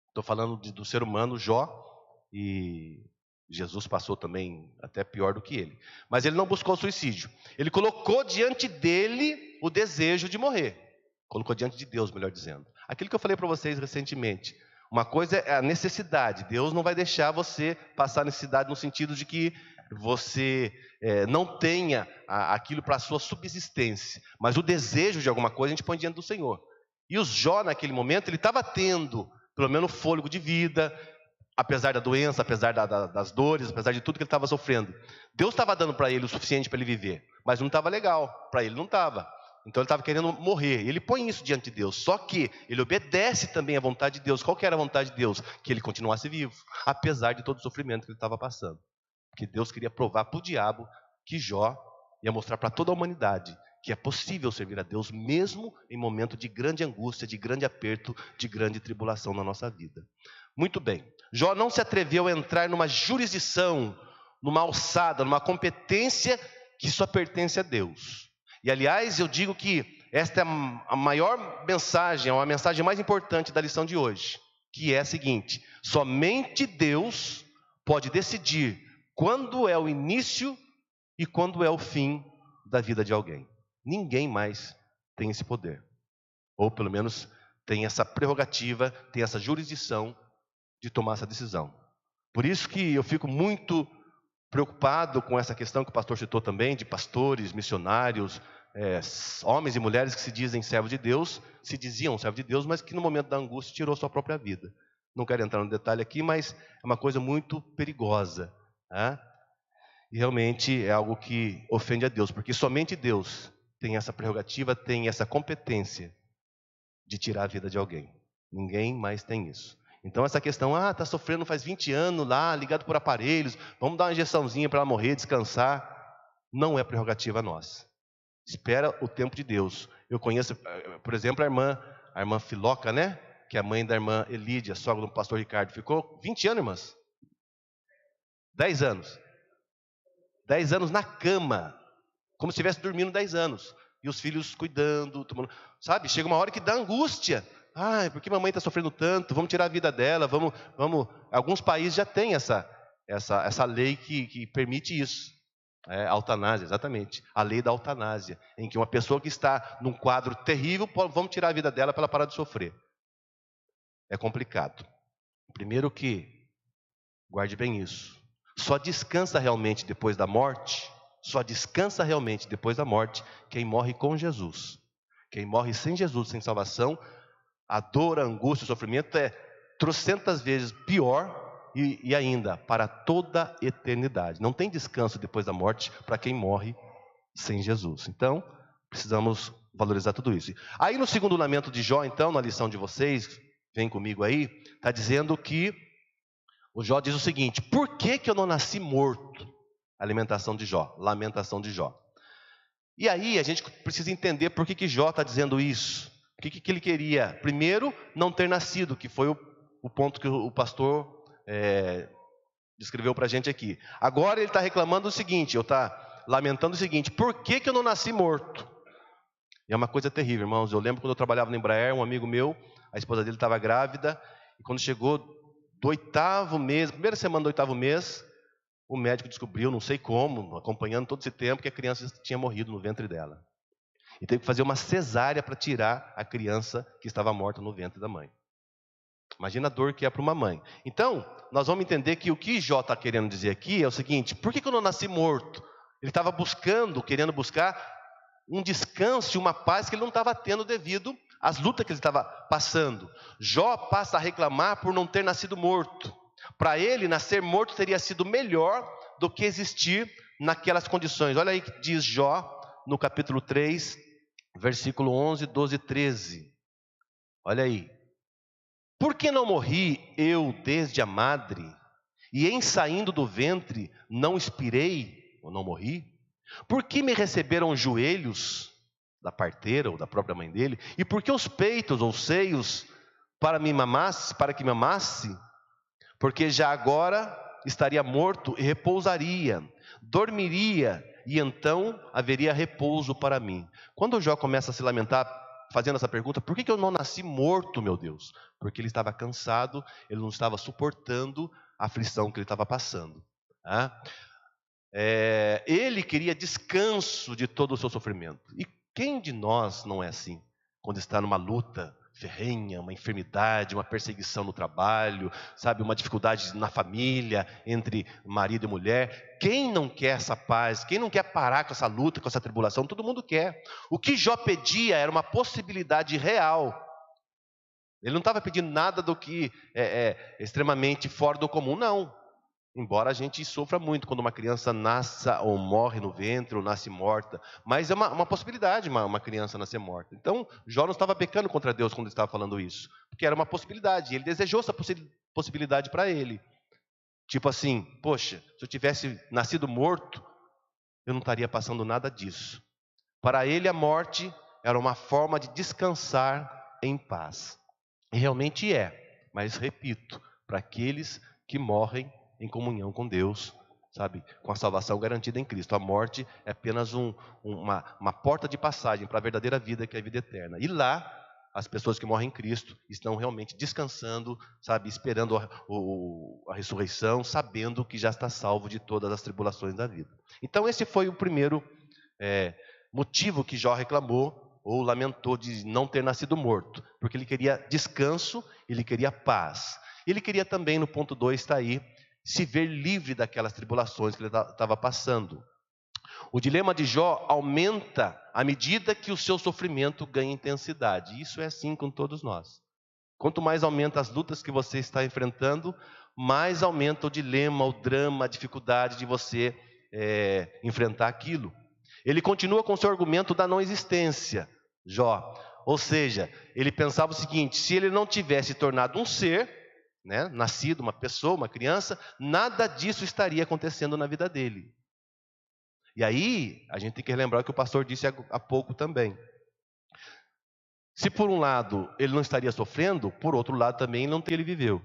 estou falando do ser humano, Jó, e Jesus passou também até pior do que ele. Mas ele não buscou suicídio. Ele colocou diante dele o desejo de morrer. Colocou diante de Deus, melhor dizendo. Aquilo que eu falei para vocês recentemente. Uma coisa é a necessidade. Deus não vai deixar você passar necessidade no sentido de que você não tenha aquilo para a sua subsistência. Mas o desejo de alguma coisa a gente põe diante do Senhor. E o Jó, naquele momento, ele estava tendo pelo menos fôlego de vida, apesar da doença, apesar das dores, apesar de tudo que ele estava sofrendo. Deus estava dando para ele o suficiente para ele viver, mas não estava legal. Para ele não estava. Então ele estava querendo morrer. Ele põe isso diante de Deus. Só que ele obedece também à vontade de Deus. Qual que era a vontade de Deus? Que ele continuasse vivo, apesar de todo o sofrimento que ele estava passando. Porque Deus queria provar para o diabo que Jó ia mostrar para toda a humanidade que é possível servir a Deus mesmo em momento de grande angústia, de grande aperto, de grande tribulação na nossa vida. Muito bem. Jó não se atreveu a entrar numa jurisdição, numa alçada, numa competência que só pertence a Deus. E aliás, eu digo que esta é a maior mensagem, a mensagem mais importante da lição de hoje, que é a seguinte: somente Deus pode decidir quando é o início e quando é o fim da vida de alguém. Ninguém mais tem esse poder. Ou pelo menos tem essa prerrogativa, tem essa jurisdição de tomar essa decisão. Por isso que eu fico muito preocupado com essa questão que o pastor citou também, de pastores, missionários, homens e mulheres que se dizem servos de Deus, se diziam servos de Deus, mas que no momento da angústia tirou sua própria vida. Não quero entrar no detalhe aqui, mas é uma coisa muito perigosa, né? E realmente é algo que ofende a Deus, porque somente Deus tem essa prerrogativa, tem essa competência de tirar a vida de alguém. Ninguém mais tem isso. Então essa questão, está sofrendo faz 20 anos lá, ligado por aparelhos, vamos dar uma injeçãozinha para ela morrer, descansar, não é prerrogativa nossa. Espera o tempo de Deus. Eu conheço, por exemplo, a irmã Filoca, né? Que é a mãe da irmã Elídia, sogra do pastor Ricardo. Ficou 20 anos, irmãs? 10 anos. 10 anos na cama, como se estivesse dormindo 10 anos. E os filhos cuidando, tomando, sabe? Chega uma hora que dá angústia. Por que mamãe está sofrendo tanto? Vamos tirar a vida dela, vamos. Alguns países já têm essa lei que permite isso. A eutanásia, exatamente. A lei da eutanásia, em que uma pessoa que está num quadro terrível, vamos tirar a vida dela para ela parar de sofrer. É complicado. Primeiro que, guarde bem isso, só descansa realmente depois da morte, quem morre com Jesus. Quem morre sem Jesus, sem salvação, a dor, a angústia, o sofrimento é trocentas vezes pior e ainda para toda a eternidade. Não tem descanso depois da morte para quem morre sem Jesus. Então, precisamos valorizar tudo isso. Aí no segundo lamento de Jó, então, na lição de vocês, vem comigo aí, está dizendo que o Jó diz o seguinte: por que eu não nasci morto? Lamentação de Jó. E aí a gente precisa entender por que Jó está dizendo isso. O que ele queria? Primeiro, não ter nascido, que foi o ponto que o pastor descreveu para a gente aqui. Agora ele está reclamando o seguinte, está lamentando o seguinte: por que eu não nasci morto? E é uma coisa terrível, irmãos. Eu lembro quando eu trabalhava no Embraer, um amigo meu, a esposa dele estava grávida, e quando chegou do 8º mês, primeira semana do 8º mês, o médico descobriu, não sei como, acompanhando todo esse tempo, que a criança tinha morrido no ventre dela. E teve que fazer uma cesárea para tirar a criança que estava morta no ventre da mãe. Imagina a dor que é para uma mãe. Então, nós vamos entender que o que Jó está querendo dizer aqui é o seguinte: por que eu não nasci morto? Ele estava querendo buscar um descanso e uma paz que ele não estava tendo devido às lutas que ele estava passando. Jó passa a reclamar por não ter nascido morto. Para ele, nascer morto teria sido melhor do que existir naquelas condições. Olha aí que diz Jó no capítulo 3, versículo 11, 12 e 13. Olha aí. Por que não morri eu desde a madre, e em saindo do ventre não expirei, ou não morri? Por que me receberam os joelhos da parteira ou da própria mãe dele? E por que os peitos ou seios para que me mamasse? Porque já agora estaria morto e repousaria, dormiria, e então haveria repouso para mim. Quando o Jó começa a se lamentar, fazendo essa pergunta: por que eu não nasci morto, meu Deus? Porque ele estava cansado, ele não estava suportando a aflição que ele estava passando. Ele queria descanso de todo o seu sofrimento. E quem de nós não é assim? Quando está numa luta ferrenha, uma enfermidade, uma perseguição no trabalho, sabe, uma dificuldade na família, entre marido e mulher. Quem não quer essa paz? Quem não quer parar com essa luta, com essa tribulação? Todo mundo quer. O que Jó pedia era uma possibilidade real. Ele não estava pedindo nada do que é extremamente fora do comum, não. Embora a gente sofra muito quando uma criança nasça ou morre no ventre, ou nasce morta. Mas é uma possibilidade uma criança nascer morta. Então, Jó não estava pecando contra Deus quando ele estava falando isso. Porque era uma possibilidade. E ele desejou essa possibilidade para ele. Tipo assim: poxa, se eu tivesse nascido morto, eu não estaria passando nada disso. Para ele, a morte era uma forma de descansar em paz. E realmente é. Mas, repito, para aqueles que morrem em comunhão com Deus, sabe, com a salvação garantida em Cristo. A morte é apenas uma porta de passagem para a verdadeira vida, que é a vida eterna. E lá, as pessoas que morrem em Cristo estão realmente descansando, sabe, esperando a ressurreição, sabendo que já está salvo de todas as tribulações da vida. Então esse foi o primeiro motivo que Jó reclamou, ou lamentou de não ter nascido morto, porque ele queria descanso, ele queria paz. Ele queria também, no ponto 2 está aí, se ver livre daquelas tribulações que ele estava passando. O dilema de Jó aumenta à medida que o seu sofrimento ganha intensidade. Isso é assim com todos nós. Quanto mais aumenta as lutas que você está enfrentando, mais aumenta o dilema, o drama, a dificuldade de você enfrentar aquilo. Ele continua com o seu argumento da não existência, Jó. Ou seja, ele pensava o seguinte: se ele não tivesse tornado um ser, né, nascido, uma pessoa, uma criança, nada disso estaria acontecendo na vida dele. E aí, a gente tem que relembrar o que o pastor disse há pouco também. Se por um lado ele não estaria sofrendo, por outro lado também ele viveu.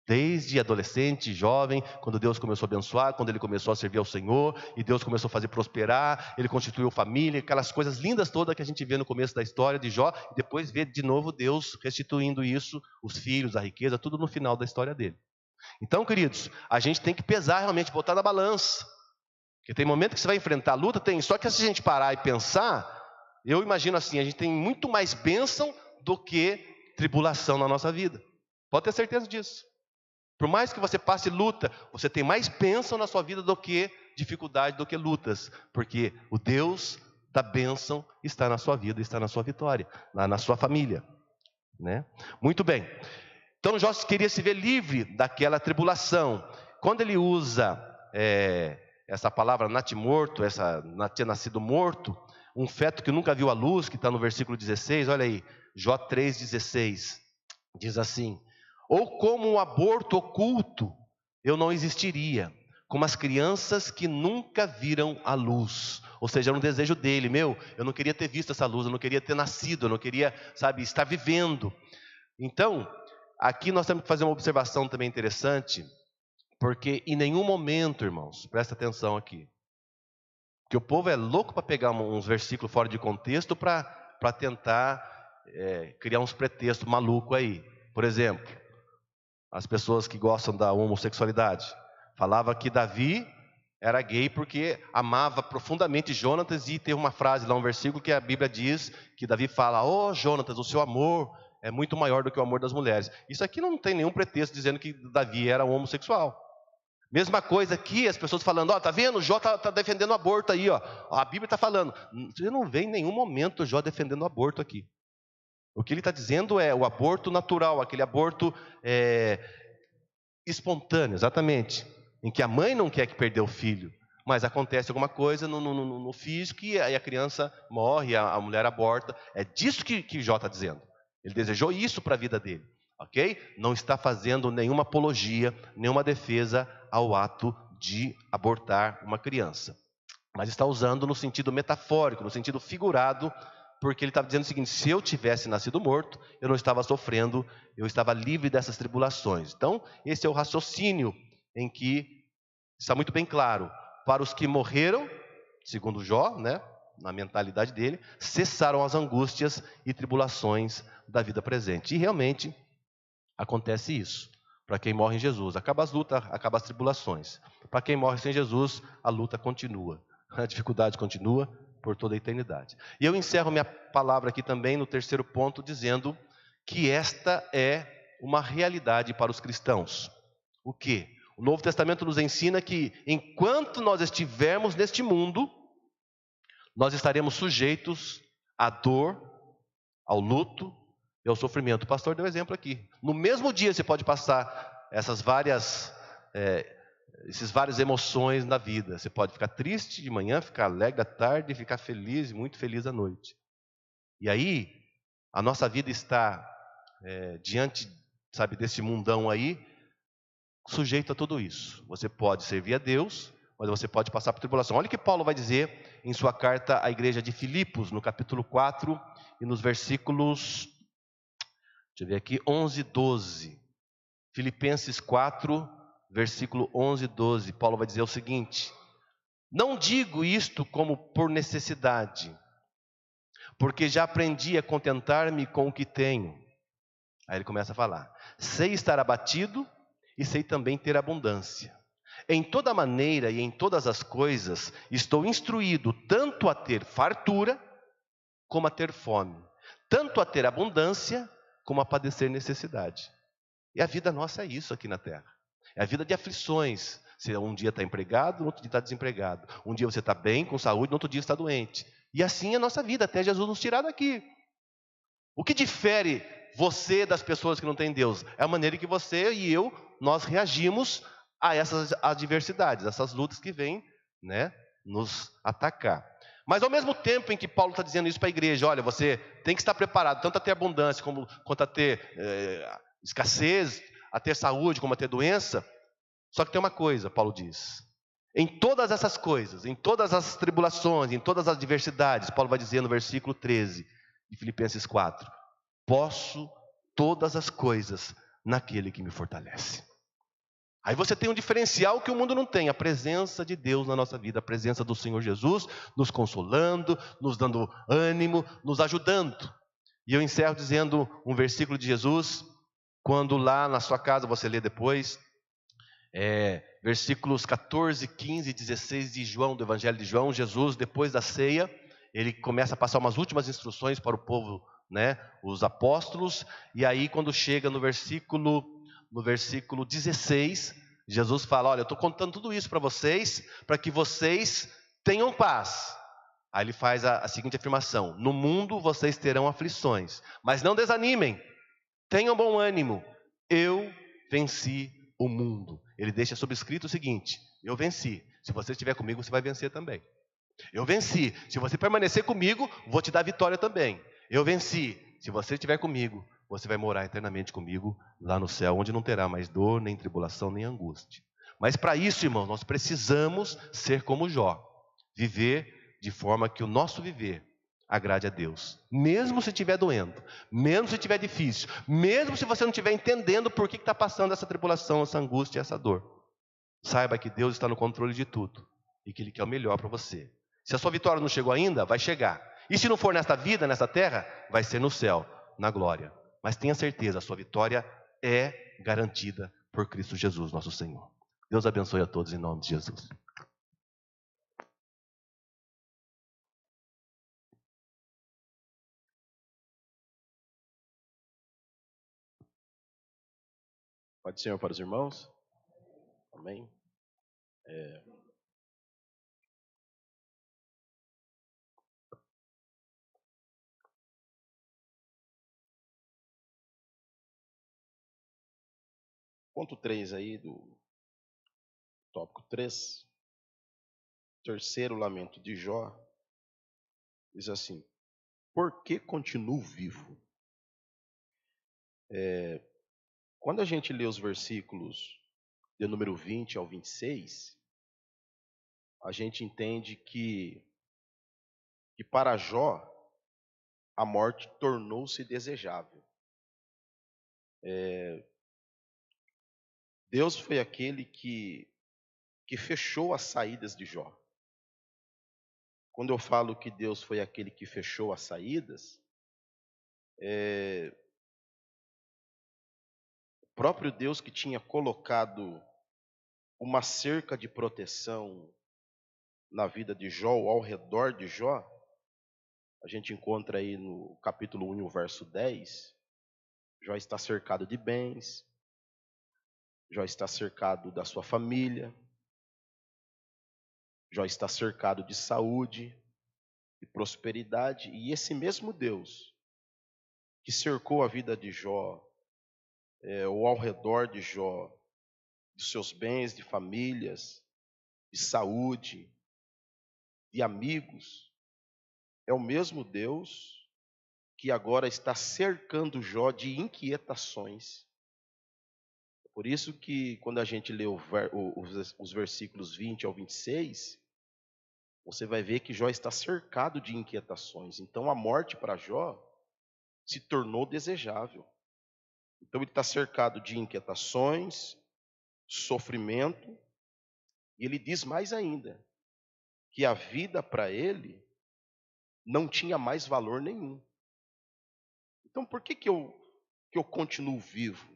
Desde adolescente, jovem, quando Deus começou a abençoar, quando ele começou a servir ao Senhor, e Deus começou a fazer prosperar, ele constituiu família, aquelas coisas lindas todas que a gente vê no começo da história de Jó, e depois vê de novo Deus restituindo isso, os filhos, a riqueza, tudo no final da história dele. Então, queridos, a gente tem que pesar realmente, botar na balança. Porque tem momento que você vai enfrentar a luta, só que se a gente parar e pensar, eu imagino assim, a gente tem muito mais bênção do que tribulação na nossa vida. Pode ter certeza disso. Por mais que você passe luta, você tem mais bênção na sua vida do que dificuldade, do que lutas. Porque o Deus da bênção está na sua vida, está na sua vitória, na sua família, né? Muito bem. Então Jó queria se ver livre daquela tribulação. Quando ele usa essa palavra natimorto, ter nascido morto, um feto que nunca viu a luz, que está no versículo 16, olha aí, Jó 3,16, diz assim: ou como um aborto oculto, eu não existiria, como as crianças que nunca viram a luz. Ou seja, era um desejo dele, eu não queria ter visto essa luz, eu não queria ter nascido, eu não queria, estar vivendo. Então, aqui nós temos que fazer uma observação também interessante, porque em nenhum momento, irmãos, presta atenção aqui, que o povo é louco para pegar uns versículos fora de contexto para tentar criar uns pretextos malucos aí. Por exemplo, as pessoas que gostam da homossexualidade falava que Davi era gay porque amava profundamente Jonatas, e tem uma frase lá, um versículo que a Bíblia diz que Davi fala: "Oh, Jonatas, o seu amor é muito maior do que o amor das mulheres." Isso aqui não tem nenhum pretexto dizendo que Davi era um homossexual. Mesma coisa aqui, as pessoas falando: tá vendo, Jó está defendendo o aborto aí, a Bíblia está falando. Você não vê em nenhum momento Jó defendendo o aborto aqui. O que ele está dizendo é o aborto natural, aquele aborto espontâneo, exatamente, em que a mãe não quer que perder o filho, mas acontece alguma coisa no físico e aí a criança morre, a mulher aborta. É disso que Jó está dizendo. Ele desejou isso para a vida dele, ok? Não está fazendo nenhuma apologia, nenhuma defesa ao ato de abortar uma criança, mas está usando no sentido metafórico, no sentido figurado, porque ele estava dizendo o seguinte: se eu tivesse nascido morto, eu não estava sofrendo, eu estava livre dessas tribulações. Então, esse é o raciocínio em que está muito bem claro. Para os que morreram, segundo Jó, né, na mentalidade dele, cessaram as angústias e tribulações da vida presente. E realmente acontece isso. Para quem morre em Jesus, acaba as lutas, acaba as tribulações. Para quem morre sem Jesus, a luta continua, a dificuldade continua por toda a eternidade. E eu encerro minha palavra aqui também no terceiro ponto, dizendo que esta é uma realidade para os cristãos. O quê? O Novo Testamento nos ensina que enquanto nós estivermos neste mundo, nós estaremos sujeitos à dor, ao luto e ao sofrimento. O pastor deu exemplo aqui. No mesmo dia você pode passar essas várias emoções na vida. Você pode ficar triste de manhã, ficar alegre à tarde e ficar feliz, muito feliz à noite. E aí, a nossa vida está diante, desse mundão aí, sujeito a tudo isso. Você pode servir a Deus, mas você pode passar por tribulação. Olha o que Paulo vai dizer em sua carta à igreja de Filipos, no capítulo 4 e nos versículos, 11 e 12. Filipenses 4, versículo 11 e 12, Paulo vai dizer o seguinte: não digo isto como por necessidade, porque já aprendi a contentar-me com o que tenho. Aí ele começa a falar: sei estar abatido e sei também ter abundância. Em toda maneira e em todas as coisas estou instruído tanto a ter fartura como a ter fome, tanto a ter abundância, como a padecer necessidade. E a vida nossa é isso aqui na terra. É a vida de aflições. Você um dia está empregado, no outro dia está desempregado. Um dia você está bem, com saúde, no outro dia está doente. E assim é a nossa vida, até Jesus nos tirar daqui. O que difere você das pessoas que não têm Deus? É a maneira que você e eu, nós reagimos a essas adversidades, essas lutas que vêm, né, nos atacar. Mas ao mesmo tempo em que Paulo está dizendo isso para a igreja, olha, você tem que estar preparado, tanto a ter abundância, quanto a ter escassez, a ter saúde, como a ter doença. Só que tem uma coisa, Paulo diz, em todas essas coisas, em todas as tribulações, em todas as adversidades, Paulo vai dizer no versículo 13 de Filipenses 4, posso todas as coisas naquele que me fortalece. Aí você tem um diferencial que o mundo não tem, a presença de Deus na nossa vida, a presença do Senhor Jesus, nos consolando, nos dando ânimo, nos ajudando. E eu encerro dizendo um versículo de Jesus, quando lá na sua casa você lê depois, versículos 14, 15 e 16 de João, do Evangelho de João. Jesus, depois da ceia, ele começa a passar umas últimas instruções para o povo, né, os apóstolos, e aí quando chega no versículo 16, Jesus fala, olha, eu estou contando tudo isso para que vocês tenham paz. Aí ele faz a seguinte afirmação, no mundo vocês terão aflições, mas não desanimem, tenham bom ânimo, eu venci o mundo. Ele deixa subscrito o seguinte, eu venci, se você estiver comigo você vai vencer também. Eu venci, se você permanecer comigo, vou te dar vitória também. Eu venci, se você estiver comigo, você vai morar eternamente comigo lá no céu, onde não terá mais dor, nem tribulação, nem angústia. Mas para isso, irmãos, nós precisamos ser como Jó, viver de forma que o nosso viver agrade a Deus, mesmo se estiver doendo, mesmo se estiver difícil, mesmo se você não estiver entendendo por que está passando essa tribulação, essa angústia e essa dor. Saiba que Deus está no controle de tudo e que Ele quer o melhor para você. Se a sua vitória não chegou ainda, vai chegar. E se não for nesta vida, nesta terra, vai ser no céu, na glória. Mas tenha certeza, a sua vitória é garantida por Cristo Jesus, nosso Senhor. Deus abençoe a todos em nome de Jesus. Pode ser para os irmãos? Amém. Ponto 3 aí do tópico 3, terceiro lamento de Jó, diz assim, por que continuo vivo? Quando a gente lê os versículos de número 20 ao 26, a gente entende que para Jó, a morte tornou-se desejável. Deus foi aquele que fechou as saídas de Jó. Quando eu falo que Deus foi aquele que fechou as saídas, o próprio Deus que tinha colocado uma cerca de proteção na vida de Jó, ao redor de Jó, a gente encontra aí no capítulo 1, verso 10, Jó está cercado de bens, Jó está cercado da sua família, Jó está cercado de saúde e prosperidade, e esse mesmo Deus que cercou a vida de Jó, ou ao redor de Jó, de seus bens, de famílias, de saúde, de amigos, é o mesmo Deus que agora está cercando Jó de inquietações. Por isso que quando a gente lê os versículos 20 ao 26, você vai ver que Jó está cercado de inquietações. Então a morte para Jó se tornou desejável. Então ele está cercado de inquietações, sofrimento, e ele diz mais ainda, que a vida para ele não tinha mais valor nenhum. Então por que eu continuo vivo?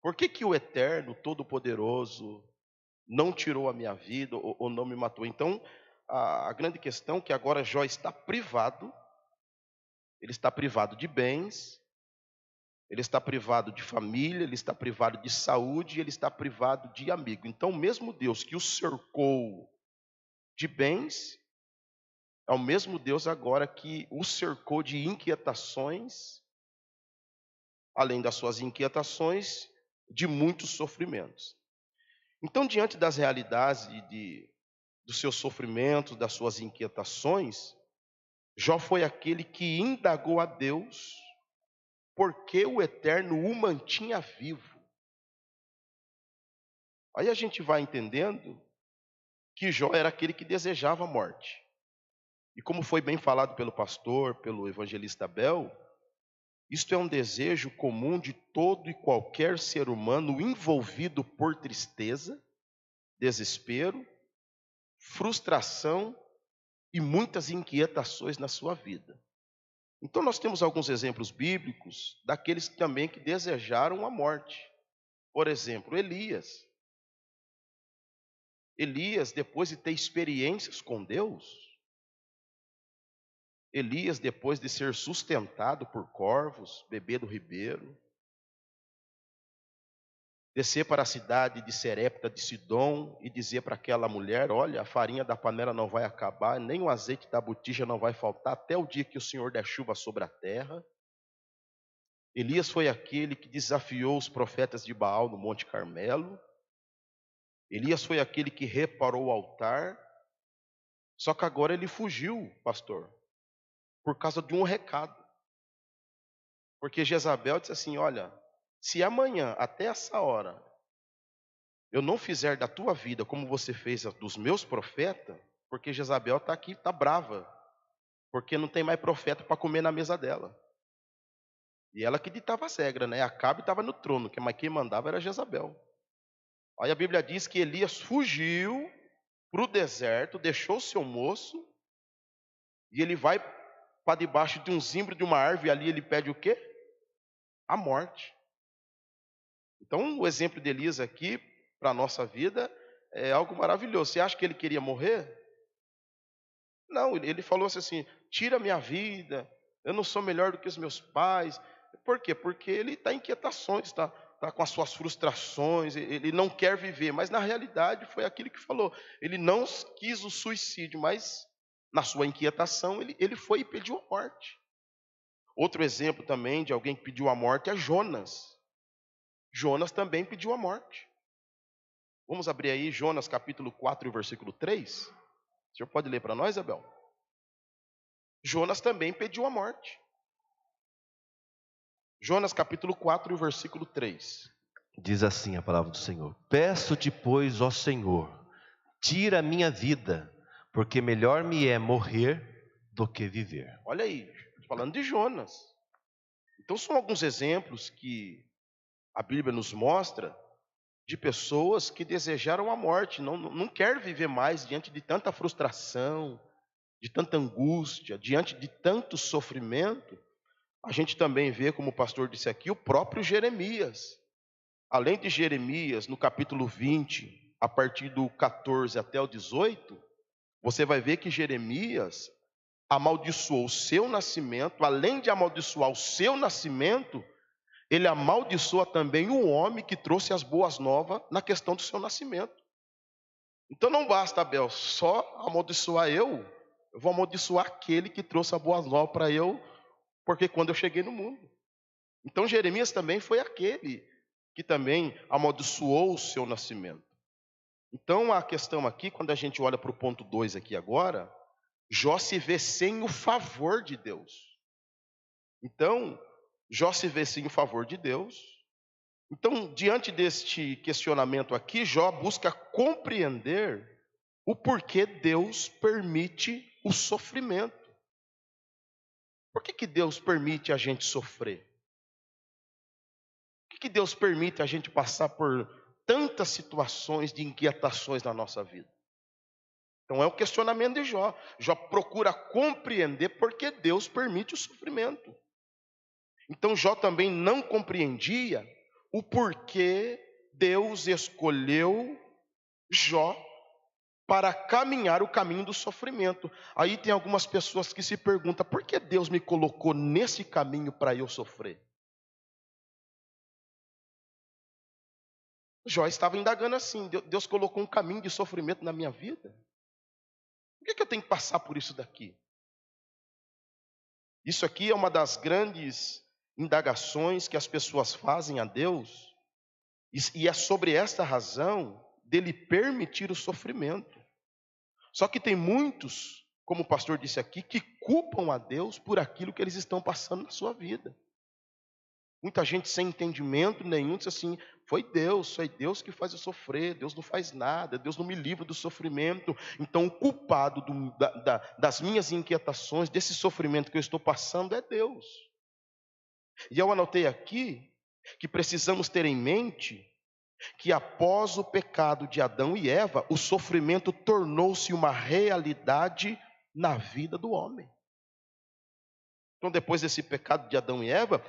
Por que o Eterno, Todo-Poderoso, não tirou a minha vida ou não me matou? Então, a grande questão é que agora Jó está privado ele está privado de bens, ele está privado de família, ele está privado de saúde, ele está privado de amigo. Então, o mesmo Deus que o cercou de bens, é o mesmo Deus agora que o cercou de inquietações, além das suas inquietações, de muitos sofrimentos. Então, diante das realidades dos seus sofrimentos, das suas inquietações, Jó foi aquele que indagou a Deus porque o Eterno o mantinha vivo. Aí a gente vai entendendo que Jó era aquele que desejava a morte. E como foi bem falado pelo pastor, pelo evangelista Abel, isto é um desejo comum de todo e qualquer ser humano envolvido por tristeza, desespero, frustração e muitas inquietações na sua vida. Então nós temos alguns exemplos bíblicos daqueles também que desejaram a morte. Por exemplo, Elias. Elias, depois de ter experiências com Deus, Elias, depois de ser sustentado por corvos, beber do ribeiro, descer para a cidade de Serepta de Sidom e dizer para aquela mulher: olha, a farinha da panela não vai acabar, nem o azeite da botija não vai faltar, até o dia que o Senhor der chuva sobre a terra. Elias foi aquele que desafiou os profetas de Baal no Monte Carmelo. Elias foi aquele que reparou o altar. Só que agora ele fugiu, pastor, por causa de um recado. Porque Jezabel disse assim: olha, se amanhã, até essa hora, eu não fizer da tua vida como você fez dos meus profetas, porque Jezabel está aqui, está brava, porque não tem mais profeta para comer na mesa dela. E ela que ditava as regras, né? Acabe estava no trono, mas quem mandava era Jezabel. Aí a Bíblia diz que Elias fugiu para o deserto, deixou seu moço, e ele vai para debaixo de um zimbro de uma árvore, e ali ele pede o quê? A morte. Então o exemplo de Elias aqui, para a nossa vida, é algo maravilhoso. Você acha que ele queria morrer? Não, ele falou assim: tira a minha vida, eu não sou melhor do que os meus pais. Por quê? Porque ele está em inquietações, está com as suas frustrações, ele não quer viver. Mas na realidade foi aquilo que falou. Ele não quis o suicídio, mas na sua inquietação ele foi e pediu a morte. Outro exemplo também de alguém que pediu a morte é Jonas. Jonas também pediu a morte. Vamos abrir aí Jonas capítulo 4, versículo 3. O senhor pode ler para nós, Abel? Jonas também pediu a morte. Jonas capítulo 4, versículo 3. Diz assim a palavra do Senhor: peço-te, pois, ó Senhor, tira a minha vida, porque melhor me é morrer do que viver. Olha aí, falando de Jonas. Então são alguns exemplos que a Bíblia nos mostra de pessoas que desejaram a morte, não quer viver mais diante de tanta frustração, de tanta angústia, diante de tanto sofrimento. A gente também vê, como o pastor disse aqui, o próprio Jeremias. Além de Jeremias, no capítulo 20, a partir do 14 até o 18, você vai ver que Jeremias amaldiçoou o seu nascimento. Além de amaldiçoar o seu nascimento, ele amaldiçoa também o homem que trouxe as boas novas na questão do seu nascimento. Então não basta, Abel, só amaldiçoar eu vou amaldiçoar aquele que trouxe a boas novas para eu, porque quando eu cheguei no mundo. Então Jeremias também foi aquele que também amaldiçoou o seu nascimento. Então a questão aqui, quando a gente olha para o ponto 2 aqui agora, Jó se vê sem o favor de Deus. Então, Jó se vê sem o favor de Deus. Então, diante deste questionamento aqui, Jó busca compreender o porquê Deus permite o sofrimento. Por que Deus permite a gente sofrer? Por que Deus permite a gente passar por tantas situações de inquietações na nossa vida? Então é o questionamento de Jó. Jó procura compreender por que Deus permite o sofrimento. Então Jó também não compreendia o porquê Deus escolheu Jó para caminhar o caminho do sofrimento. Aí tem algumas pessoas que se perguntam: por que Deus me colocou nesse caminho para eu sofrer? Jó estava indagando assim: Deus colocou um caminho de sofrimento na minha vida? Por que eu tenho que passar por isso daqui? Isso aqui é uma das grandes indagações que as pessoas fazem a Deus, e é sobre esta razão dele permitir o sofrimento. Só que tem muitos, como o pastor disse aqui, que culpam a Deus por aquilo que eles estão passando na sua vida. Muita gente sem entendimento nenhum diz assim: foi Deus que faz eu sofrer, Deus não faz nada, Deus não me livra do sofrimento. Então o culpado das minhas inquietações, desse sofrimento que eu estou passando, é Deus. E eu anotei aqui que precisamos ter em mente que após o pecado de Adão e Eva, o sofrimento tornou-se uma realidade na vida do homem. Então, depois desse pecado de Adão e Eva,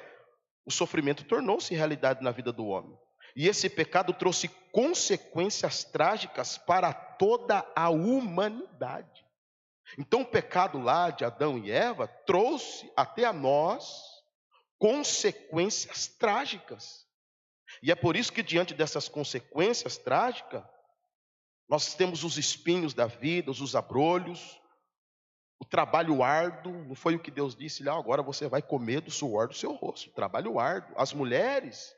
o sofrimento tornou-se realidade na vida do homem. E esse pecado trouxe consequências trágicas para toda a humanidade. Então, o pecado lá de Adão e Eva trouxe até a nós consequências trágicas. E é por isso que, diante dessas consequências trágicas, nós temos os espinhos da vida, os abrolhos, o trabalho árduo. Não foi o que Deus disse lá: agora você vai comer do suor do seu rosto. Trabalho árduo. As mulheres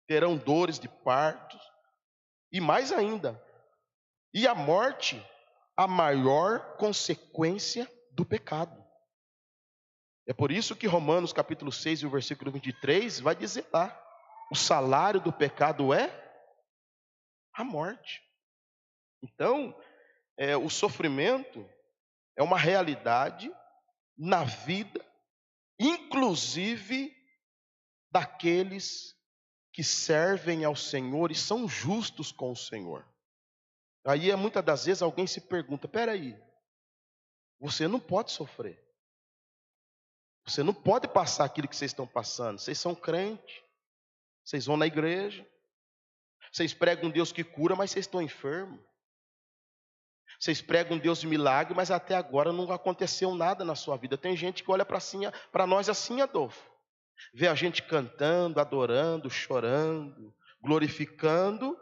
terão dores de parto, e mais ainda, e a morte, a maior consequência do pecado. É por isso que Romanos capítulo 6 e o versículo 23 vai dizer lá: o salário do pecado é a morte. Então, o sofrimento é uma realidade na vida, inclusive daqueles que servem ao Senhor e são justos com o Senhor. Aí, muitas das vezes, alguém se pergunta: peraí, você não pode sofrer. Você não pode passar aquilo que vocês estão passando. Vocês são crentes. Vocês vão na igreja, vocês pregam um Deus que cura, mas vocês estão enfermos. Vocês pregam um Deus de milagre, mas até agora não aconteceu nada na sua vida. Tem gente que olha para nós assim, Adolfo. Vê a gente cantando, adorando, chorando, glorificando.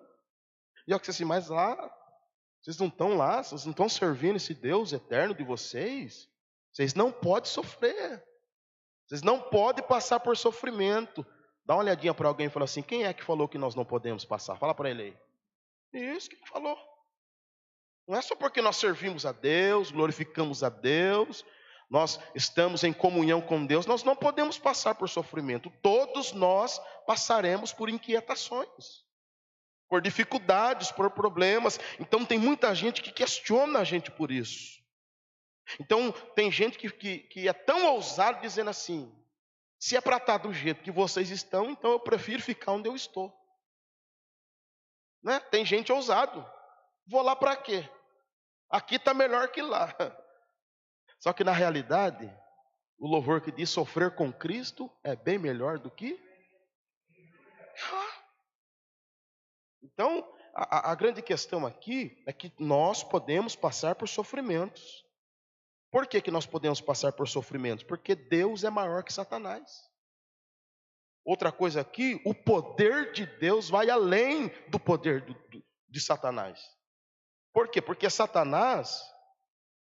E eu que assim: mas lá, vocês não estão lá, vocês não estão servindo esse Deus eterno de vocês. Vocês não podem sofrer. Vocês não podem passar por sofrimento. Dá uma olhadinha para alguém e fala assim: quem é que falou que nós não podemos passar? Fala para ele aí. Isso que ele falou. Não é só porque nós servimos a Deus, glorificamos a Deus, nós estamos em comunhão com Deus, nós não podemos passar por sofrimento. Todos nós passaremos por inquietações, por dificuldades, por problemas. Então tem muita gente que questiona a gente por isso. Então tem gente que é tão ousado dizendo assim: se é para estar do jeito que vocês estão, então eu prefiro ficar onde eu estou. Né? Tem gente ousado. Vou lá para quê? Aqui está melhor que lá. Só que na realidade, o louvor que diz: sofrer com Cristo é bem melhor do que... Então, a grande questão aqui é que nós podemos passar por sofrimentos. Por que nós podemos passar por sofrimentos? Porque Deus é maior que Satanás. Outra coisa aqui: o poder de Deus vai além do poder de Satanás. Por quê? Porque Satanás,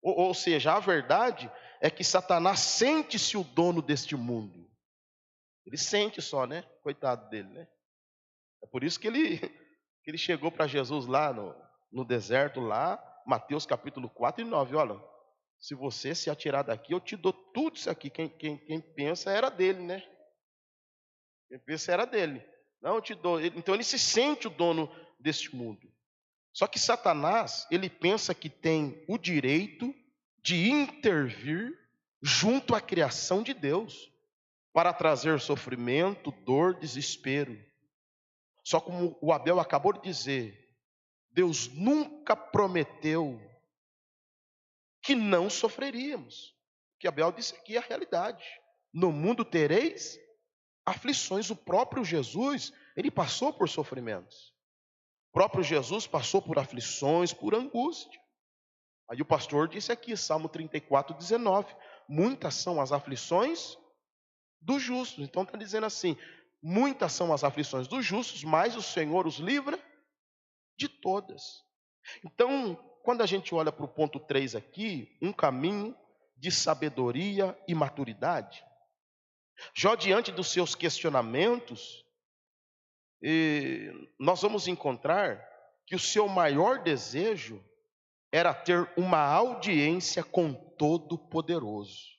ou seja, a verdade é que Satanás sente-se o dono deste mundo. Ele sente só, né? Coitado dele, né? É por isso que ele chegou para Jesus lá no deserto, lá, Mateus capítulo 4 e 9. Olha, se você se atirar daqui, eu te dou tudo isso aqui. Quem pensa era dele, né? Quem pensa era dele. Não, eu te dou. Então ele se sente o dono deste mundo. Só que Satanás, ele pensa que tem o direito de intervir junto à criação de Deus para trazer sofrimento, dor, desespero. Só como o Abel acabou de dizer, Deus nunca prometeu que não sofreríamos. O que Abel disse aqui é a realidade. No mundo tereis aflições. O próprio Jesus, ele passou por sofrimentos. O próprio Jesus passou por aflições, por angústia. Aí o pastor disse aqui, Salmo 34, 19. Muitas são as aflições dos justos. Então está dizendo assim, muitas são as aflições dos justos, mas o Senhor os livra de todas. Então, quando a gente olha para o ponto 3 aqui, um caminho de sabedoria e maturidade. Jó, diante dos seus questionamentos, nós vamos encontrar que o seu maior desejo era ter uma audiência com Todo-Poderoso.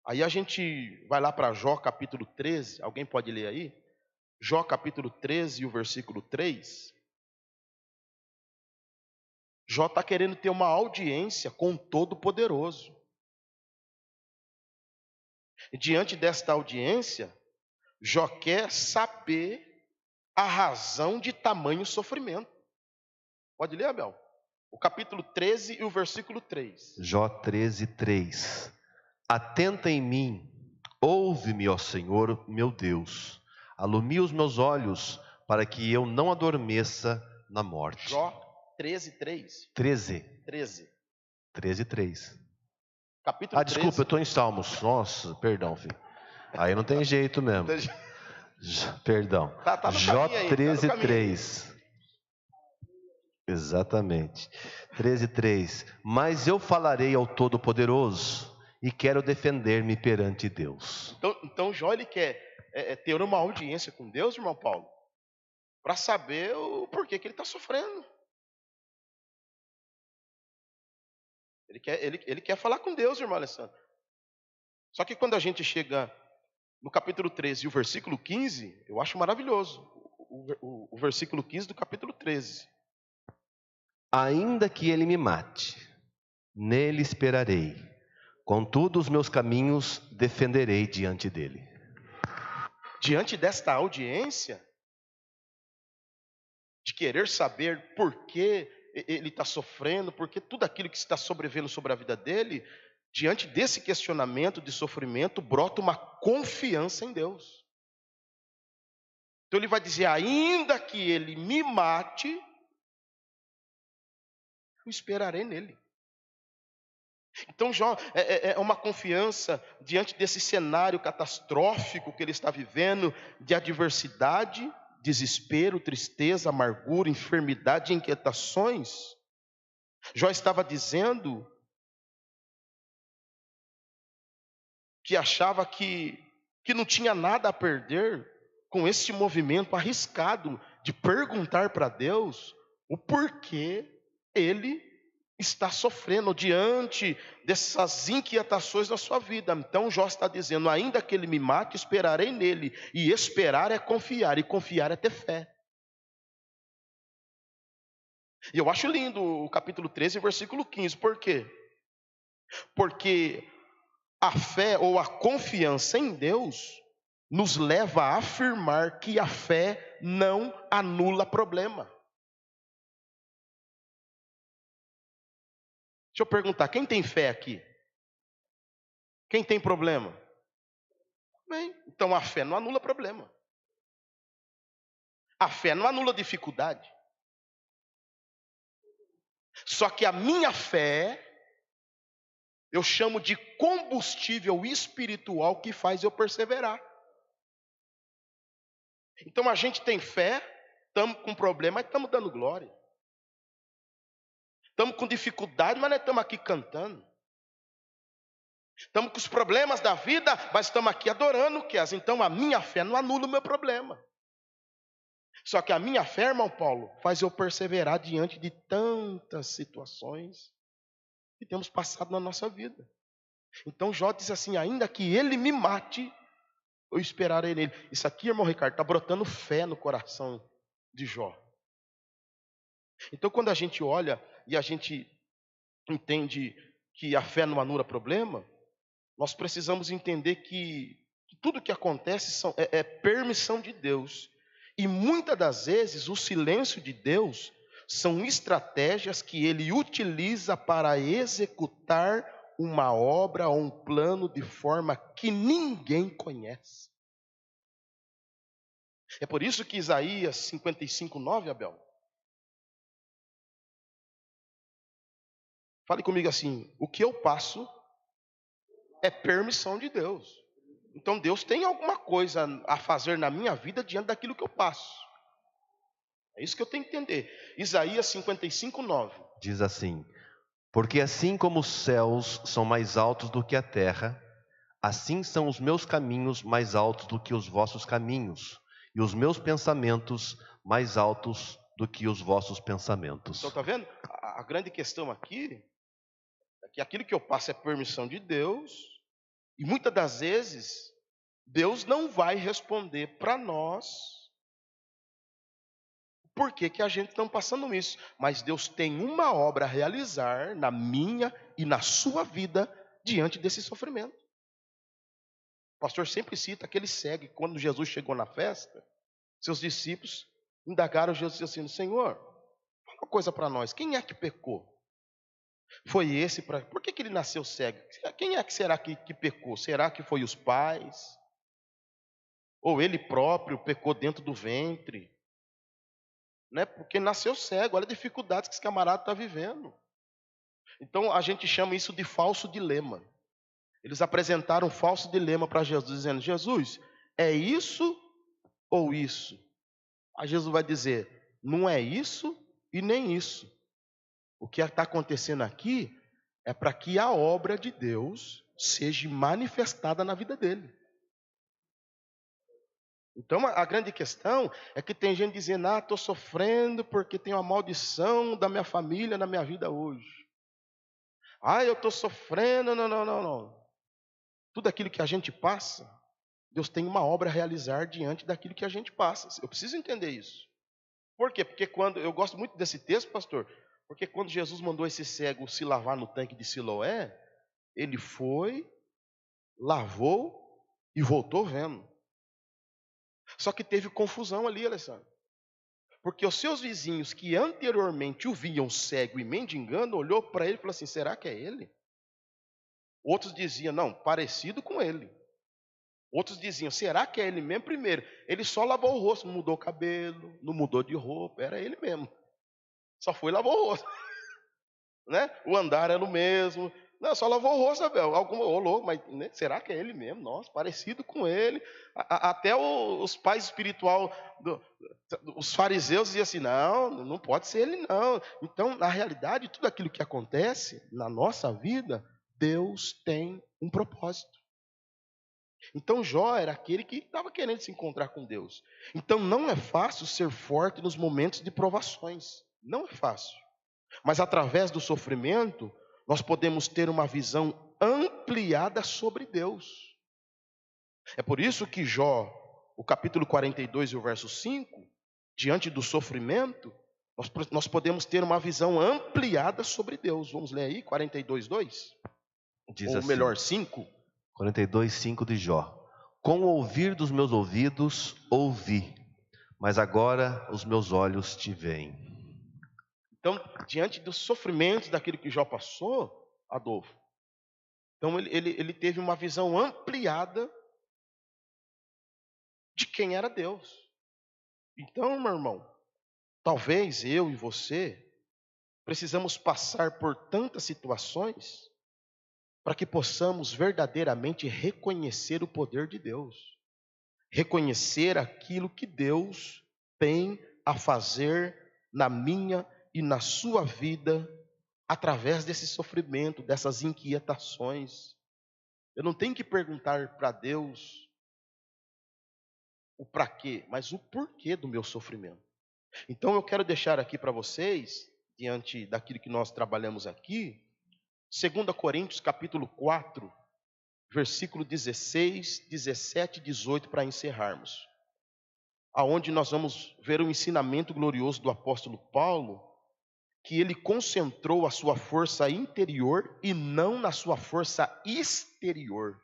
Aí a gente vai lá para Jó capítulo 13, alguém pode ler aí? Jó capítulo 13 e o versículo 3. Jó está querendo ter uma audiência com o Todo-Poderoso. E diante desta audiência, Jó quer saber a razão de tamanho sofrimento. Pode ler, Abel? O capítulo 13 e o versículo 3. Jó 13, 3. Atenta em mim, ouve-me, ó Senhor, meu Deus. Alumia os meus olhos, para que eu não adormeça na morte. Jó 13, 3. 13. 13. 13, 3. Capítulo 13. Desculpa, eu estou em Salmos. Nossa, perdão, filho. Aí não tem jeito mesmo. Perdão. Tá no Jó caminho aí, 13, tá no caminho 3. Exatamente. 13, 3. Mas eu falarei ao Todo-Poderoso e quero defender-me perante Deus. Então Jó, ele quer ter uma audiência com Deus, irmão Paulo, para saber o porquê que ele está sofrendo. Ele quer falar com Deus, irmão Alessandro. Só que quando a gente chega no capítulo 13 e o versículo 15, eu acho maravilhoso. O versículo 15 do capítulo 13. Ainda que ele me mate, nele esperarei. Contudo, os meus caminhos defenderei diante dele. Diante desta audiência, de querer saber por que ele está sofrendo, por que tudo aquilo que está sobrevivendo sobre a vida dele, diante desse questionamento de sofrimento, brota uma confiança em Deus. Então ele vai dizer, ainda que ele me mate, eu esperarei nele. Então Jó é uma confiança diante desse cenário catastrófico que ele está vivendo, de adversidade, desespero, tristeza, amargura, enfermidade, inquietações. Jó estava dizendo que achava que não tinha nada a perder com esse movimento arriscado de perguntar para Deus o porquê ele está sofrendo diante dessas inquietações na sua vida. Então Jó está dizendo, ainda que ele me mate, esperarei nele. E esperar é confiar, e confiar é ter fé. E eu acho lindo o capítulo 13, versículo 15. Por quê? Porque a fé ou a confiança em Deus nos leva a afirmar que a fé não anula problema. Deixa eu perguntar, quem tem fé aqui? Quem tem problema? Bem, então a fé não anula problema. A fé não anula dificuldade. Só que a minha fé, eu chamo de combustível espiritual que faz eu perseverar. Então a gente tem fé, estamos com problema, mas estamos dando glória. Estamos com dificuldade, mas nós estamos aqui cantando. Estamos com os problemas da vida, mas estamos aqui adorando o que? Então a minha fé não anula o meu problema. Só que a minha fé, irmão Paulo, faz eu perseverar diante de tantas situações que temos passado na nossa vida. Então Jó diz assim, ainda que ele me mate, eu esperarei nele. Isso aqui, irmão Ricardo, está brotando fé no coração de Jó. Então quando a gente olha e a gente entende que a fé não anula problema, nós precisamos entender que tudo que acontece é permissão de Deus. E muitas das vezes o silêncio de Deus são estratégias que Ele utiliza para executar uma obra ou um plano de forma que ninguém conhece. É por isso que Isaías 55:9, Abel, Fale comigo assim: o que eu passo é permissão de Deus. Então Deus tem alguma coisa a fazer na minha vida diante daquilo que eu passo. É isso que eu tenho que entender. Isaías 55:9. Diz assim: porque assim como os céus são mais altos do que a terra, assim são os meus caminhos mais altos do que os vossos caminhos, e os meus pensamentos mais altos do que os vossos pensamentos. Então, está vendo? A grande questão aqui é que aquilo que eu passo é permissão de Deus, e muitas das vezes Deus não vai responder para nós por que a gente está passando isso. Mas Deus tem uma obra a realizar na minha e na sua vida diante desse sofrimento. O pastor sempre cita aquele cego, quando Jesus chegou na festa, seus discípulos indagaram Jesus assim: Senhor, fala uma coisa para nós, quem é que pecou? Foi esse para. Por que ele nasceu cego? Quem é que será que pecou? Será que foi os pais? Ou ele próprio pecou dentro do ventre? Né? Porque nasceu cego, olha a dificuldade que esse camarada está vivendo. Então a gente chama isso de falso dilema. Eles apresentaram um falso dilema para Jesus, dizendo: Jesus, é isso ou isso? Aí Jesus vai dizer: não é isso e nem isso. O que está acontecendo aqui é para que a obra de Deus seja manifestada na vida dele. Então a grande questão é que tem gente dizendo: estou sofrendo porque tem uma maldição da minha família na minha vida hoje. Eu estou sofrendo, não. Tudo aquilo que a gente passa, Deus tem uma obra a realizar diante daquilo que a gente passa. Eu preciso entender isso. Por quê? Porque eu gosto muito desse texto, pastor, porque quando Jesus mandou esse cego se lavar no tanque de Siloé, ele foi, lavou e voltou vendo. Só que teve confusão ali, Alessandro. Porque os seus vizinhos que anteriormente o viam cego e mendigando, olhou para ele e falou assim: será que é ele? Outros diziam: não, parecido com ele. Outros diziam: será que é ele mesmo? Primeiro, ele só lavou o rosto, não mudou o cabelo, não mudou de roupa, era ele mesmo. Só foi e lavou o rosto. Né? O andar era o mesmo. Não, só lavou o rosto, Abel. Louco, mas né? Será que é ele mesmo? Nossa, parecido com ele. Até os pais espiritual, os fariseus diziam assim: não pode ser ele não. Então, na realidade, tudo aquilo que acontece na nossa vida, Deus tem um propósito. Então Jó era aquele que estava querendo se encontrar com Deus. Então não é fácil ser forte nos momentos de provações. Não é fácil. Mas através do sofrimento, nós podemos ter uma visão ampliada sobre Deus. É por isso que Jó, o capítulo 42 e o verso 5, diante do sofrimento, nós podemos ter uma visão ampliada sobre Deus. Vamos ler aí, 42:2? Diz Ou assim, melhor, 5. 42:5 de Jó. Com o ouvir dos meus ouvidos, ouvi, mas agora os meus olhos te veem. Então, diante dos sofrimentos daquilo que Jó passou, Adolfo, então ele teve uma visão ampliada de quem era Deus. Então, meu irmão, talvez eu e você precisamos passar por tantas situações para que possamos verdadeiramente reconhecer o poder de Deus. Reconhecer aquilo que Deus tem a fazer na minha e na sua vida, através desse sofrimento, dessas inquietações. Eu não tenho que perguntar para Deus o para quê, mas o porquê do meu sofrimento. Então eu quero deixar aqui para vocês, diante daquilo que nós trabalhamos aqui, 2 Coríntios capítulo 4, versículo 16, 17 e 18, para encerrarmos. Aonde nós vamos ver o ensinamento glorioso do apóstolo Paulo, que ele concentrou a sua força interior e não na sua força exterior.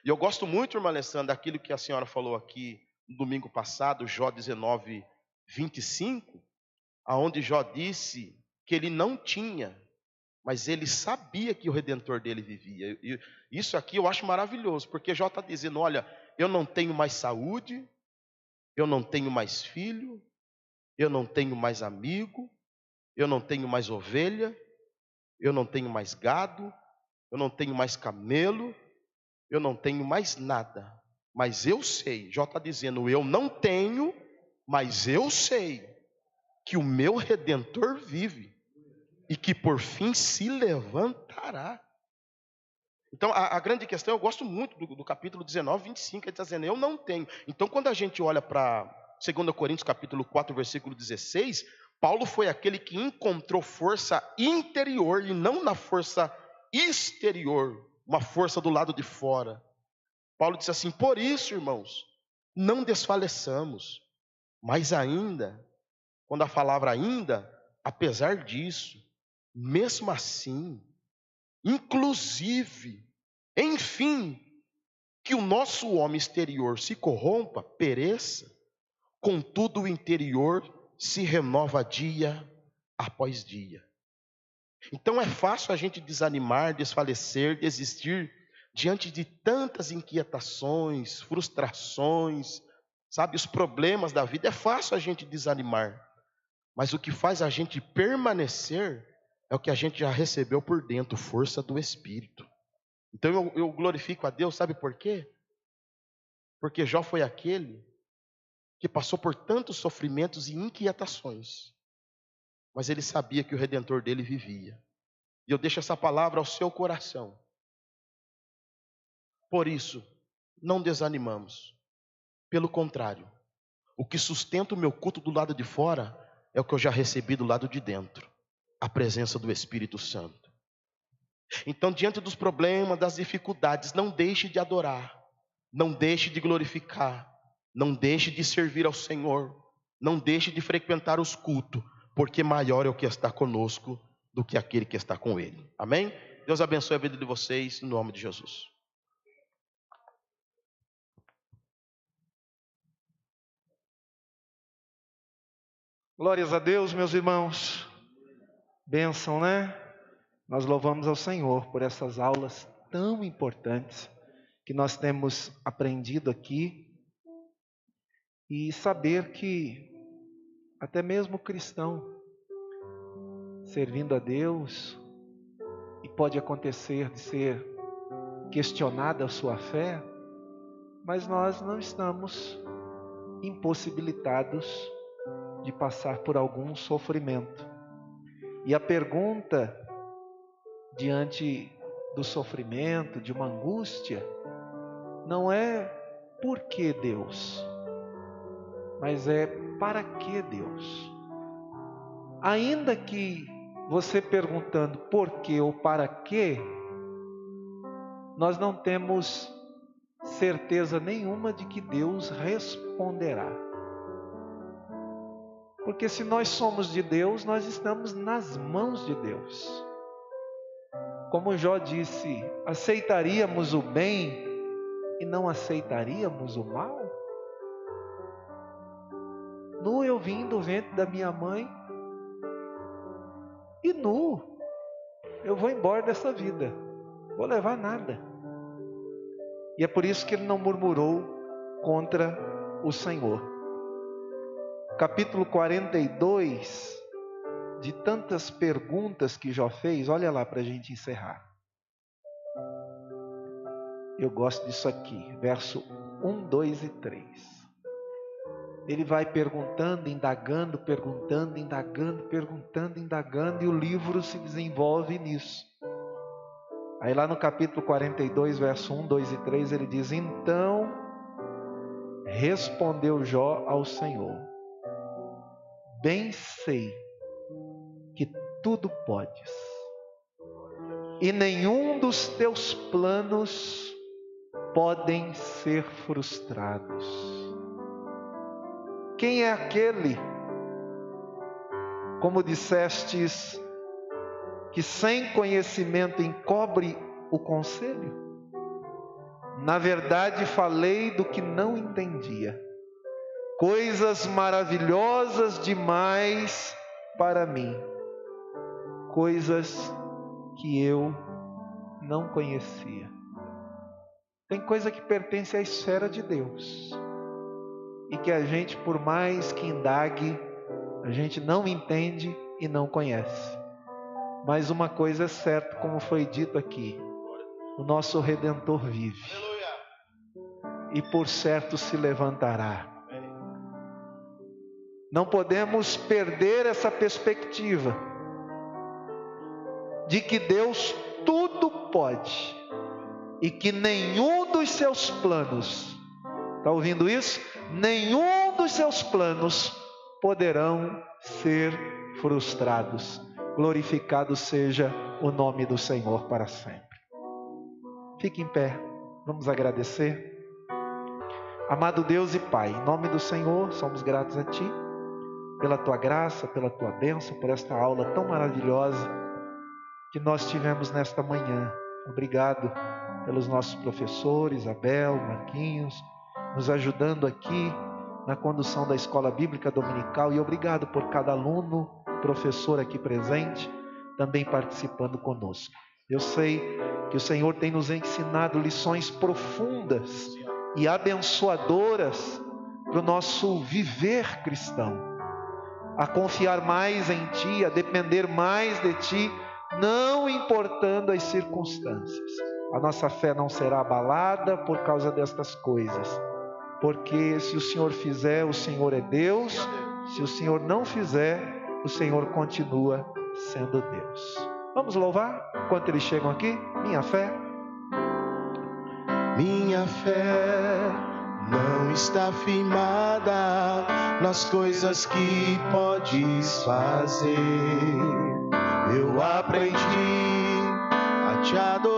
E eu gosto muito, irmã Alessandra, daquilo que a senhora falou aqui no domingo passado, Jó 19:25, aonde Jó disse que ele não tinha, mas ele sabia que o Redentor dele vivia. E isso aqui eu acho maravilhoso, porque Jó está dizendo: olha, eu não tenho mais saúde, eu não tenho mais filho, eu não tenho mais amigo, eu não tenho mais ovelha, eu não tenho mais gado, eu não tenho mais camelo, eu não tenho mais nada. Mas eu sei, Jó está dizendo, eu não tenho, mas eu sei que o meu Redentor vive e que por fim se levantará. Então a grande questão, eu gosto muito do capítulo 19, 25, ele está dizendo, eu não tenho. Então quando a gente olha para 2 Coríntios capítulo 4, versículo 16, Paulo foi aquele que encontrou força interior e não na força exterior, uma força do lado de fora. Paulo disse assim, por isso, irmãos, não desfaleçamos, mas ainda, quando a palavra ainda, apesar disso, mesmo assim, inclusive, enfim, que o nosso homem exterior se corrompa, pereça, contudo o interior se renova dia após dia. Então é fácil a gente desanimar, desfalecer, desistir diante de tantas inquietações, frustrações, sabe, os problemas da vida. É fácil a gente desanimar, mas o que faz a gente permanecer é o que a gente já recebeu por dentro, força do Espírito. Então eu glorifico a Deus, sabe por quê? Porque Jó foi aquele que passou por tantos sofrimentos e inquietações, mas ele sabia que o Redentor dele vivia. E eu deixo essa palavra ao seu coração. Por isso, não desanimamos. Pelo contrário, o que sustenta o meu culto do lado de fora é o que eu já recebi do lado de dentro, a presença do Espírito Santo. Então, diante dos problemas, das dificuldades, não deixe de adorar, não deixe de glorificar, não deixe de servir ao Senhor, não deixe de frequentar os cultos, porque maior é o que está conosco do que aquele que está com Ele. Amém? Deus abençoe a vida de vocês, em nome de Jesus. Glórias a Deus, meus irmãos. Bênção, né? Nós louvamos ao Senhor por essas aulas tão importantes que nós temos aprendido aqui. E saber que até mesmo o cristão, servindo a Deus, e pode acontecer de ser questionada a sua fé, mas nós não estamos impossibilitados de passar por algum sofrimento. E a pergunta diante do sofrimento, de uma angústia, não é por que Deus, mas é para que Deus. Ainda que você perguntando por que ou para que, nós não temos certeza nenhuma de que Deus responderá. Porque se nós somos de Deus, nós estamos nas mãos de Deus. Como Jó disse, aceitaríamos o bem e não aceitaríamos o mal? Nu eu vim do ventre da minha mãe e nu eu vou embora dessa vida, vou levar nada. E é por isso que ele não murmurou contra o Senhor. Capítulo 42, de tantas perguntas que Jó fez, olha lá para a gente encerrar. Eu gosto disso aqui, verso 1, 2 e 3. Ele vai perguntando, indagando, perguntando, indagando, perguntando, indagando, e o livro se desenvolve nisso. Aí lá no capítulo 42, verso 1, 2 e 3, ele diz: então respondeu Jó ao Senhor: bem sei que tudo podes, e nenhum dos teus planos podem ser frustrados. Quem é aquele, como dissestes, que sem conhecimento encobre o conselho? Na verdade, falei do que não entendia, coisas maravilhosas demais para mim, coisas que eu não conhecia. Tem coisa que pertence à esfera de Deus e que a gente, por mais que indague, a gente não entende e não conhece. Mas uma coisa é certa, como foi dito aqui: o nosso Redentor vive. E por certo se levantará. Não podemos perder essa perspectiva de que Deus tudo pode e que nenhum dos seus planos, está ouvindo isso? Nenhum dos seus planos poderão ser frustrados. Glorificado seja o nome do Senhor para sempre. Fique em pé, vamos agradecer. Amado Deus e Pai, em nome do Senhor, somos gratos a Ti, pela Tua graça, pela Tua bênção, por esta aula tão maravilhosa que nós tivemos nesta manhã. Obrigado pelos nossos professores, Abel, Marquinhos, nos ajudando aqui na condução da Escola Bíblica Dominical, e obrigado por cada aluno, professor aqui presente, também participando conosco. Eu sei que o Senhor tem nos ensinado lições profundas e abençoadoras para o nosso viver cristão, a confiar mais em Ti, a depender mais de Ti, não importando as circunstâncias. A nossa fé não será abalada por causa destas coisas, porque se o Senhor fizer, o Senhor é Deus; se o Senhor não fizer, o Senhor continua sendo Deus. Vamos louvar enquanto eles chegam aqui? Minha fé não está firmada nas coisas que podes fazer. Eu aprendi a te adorar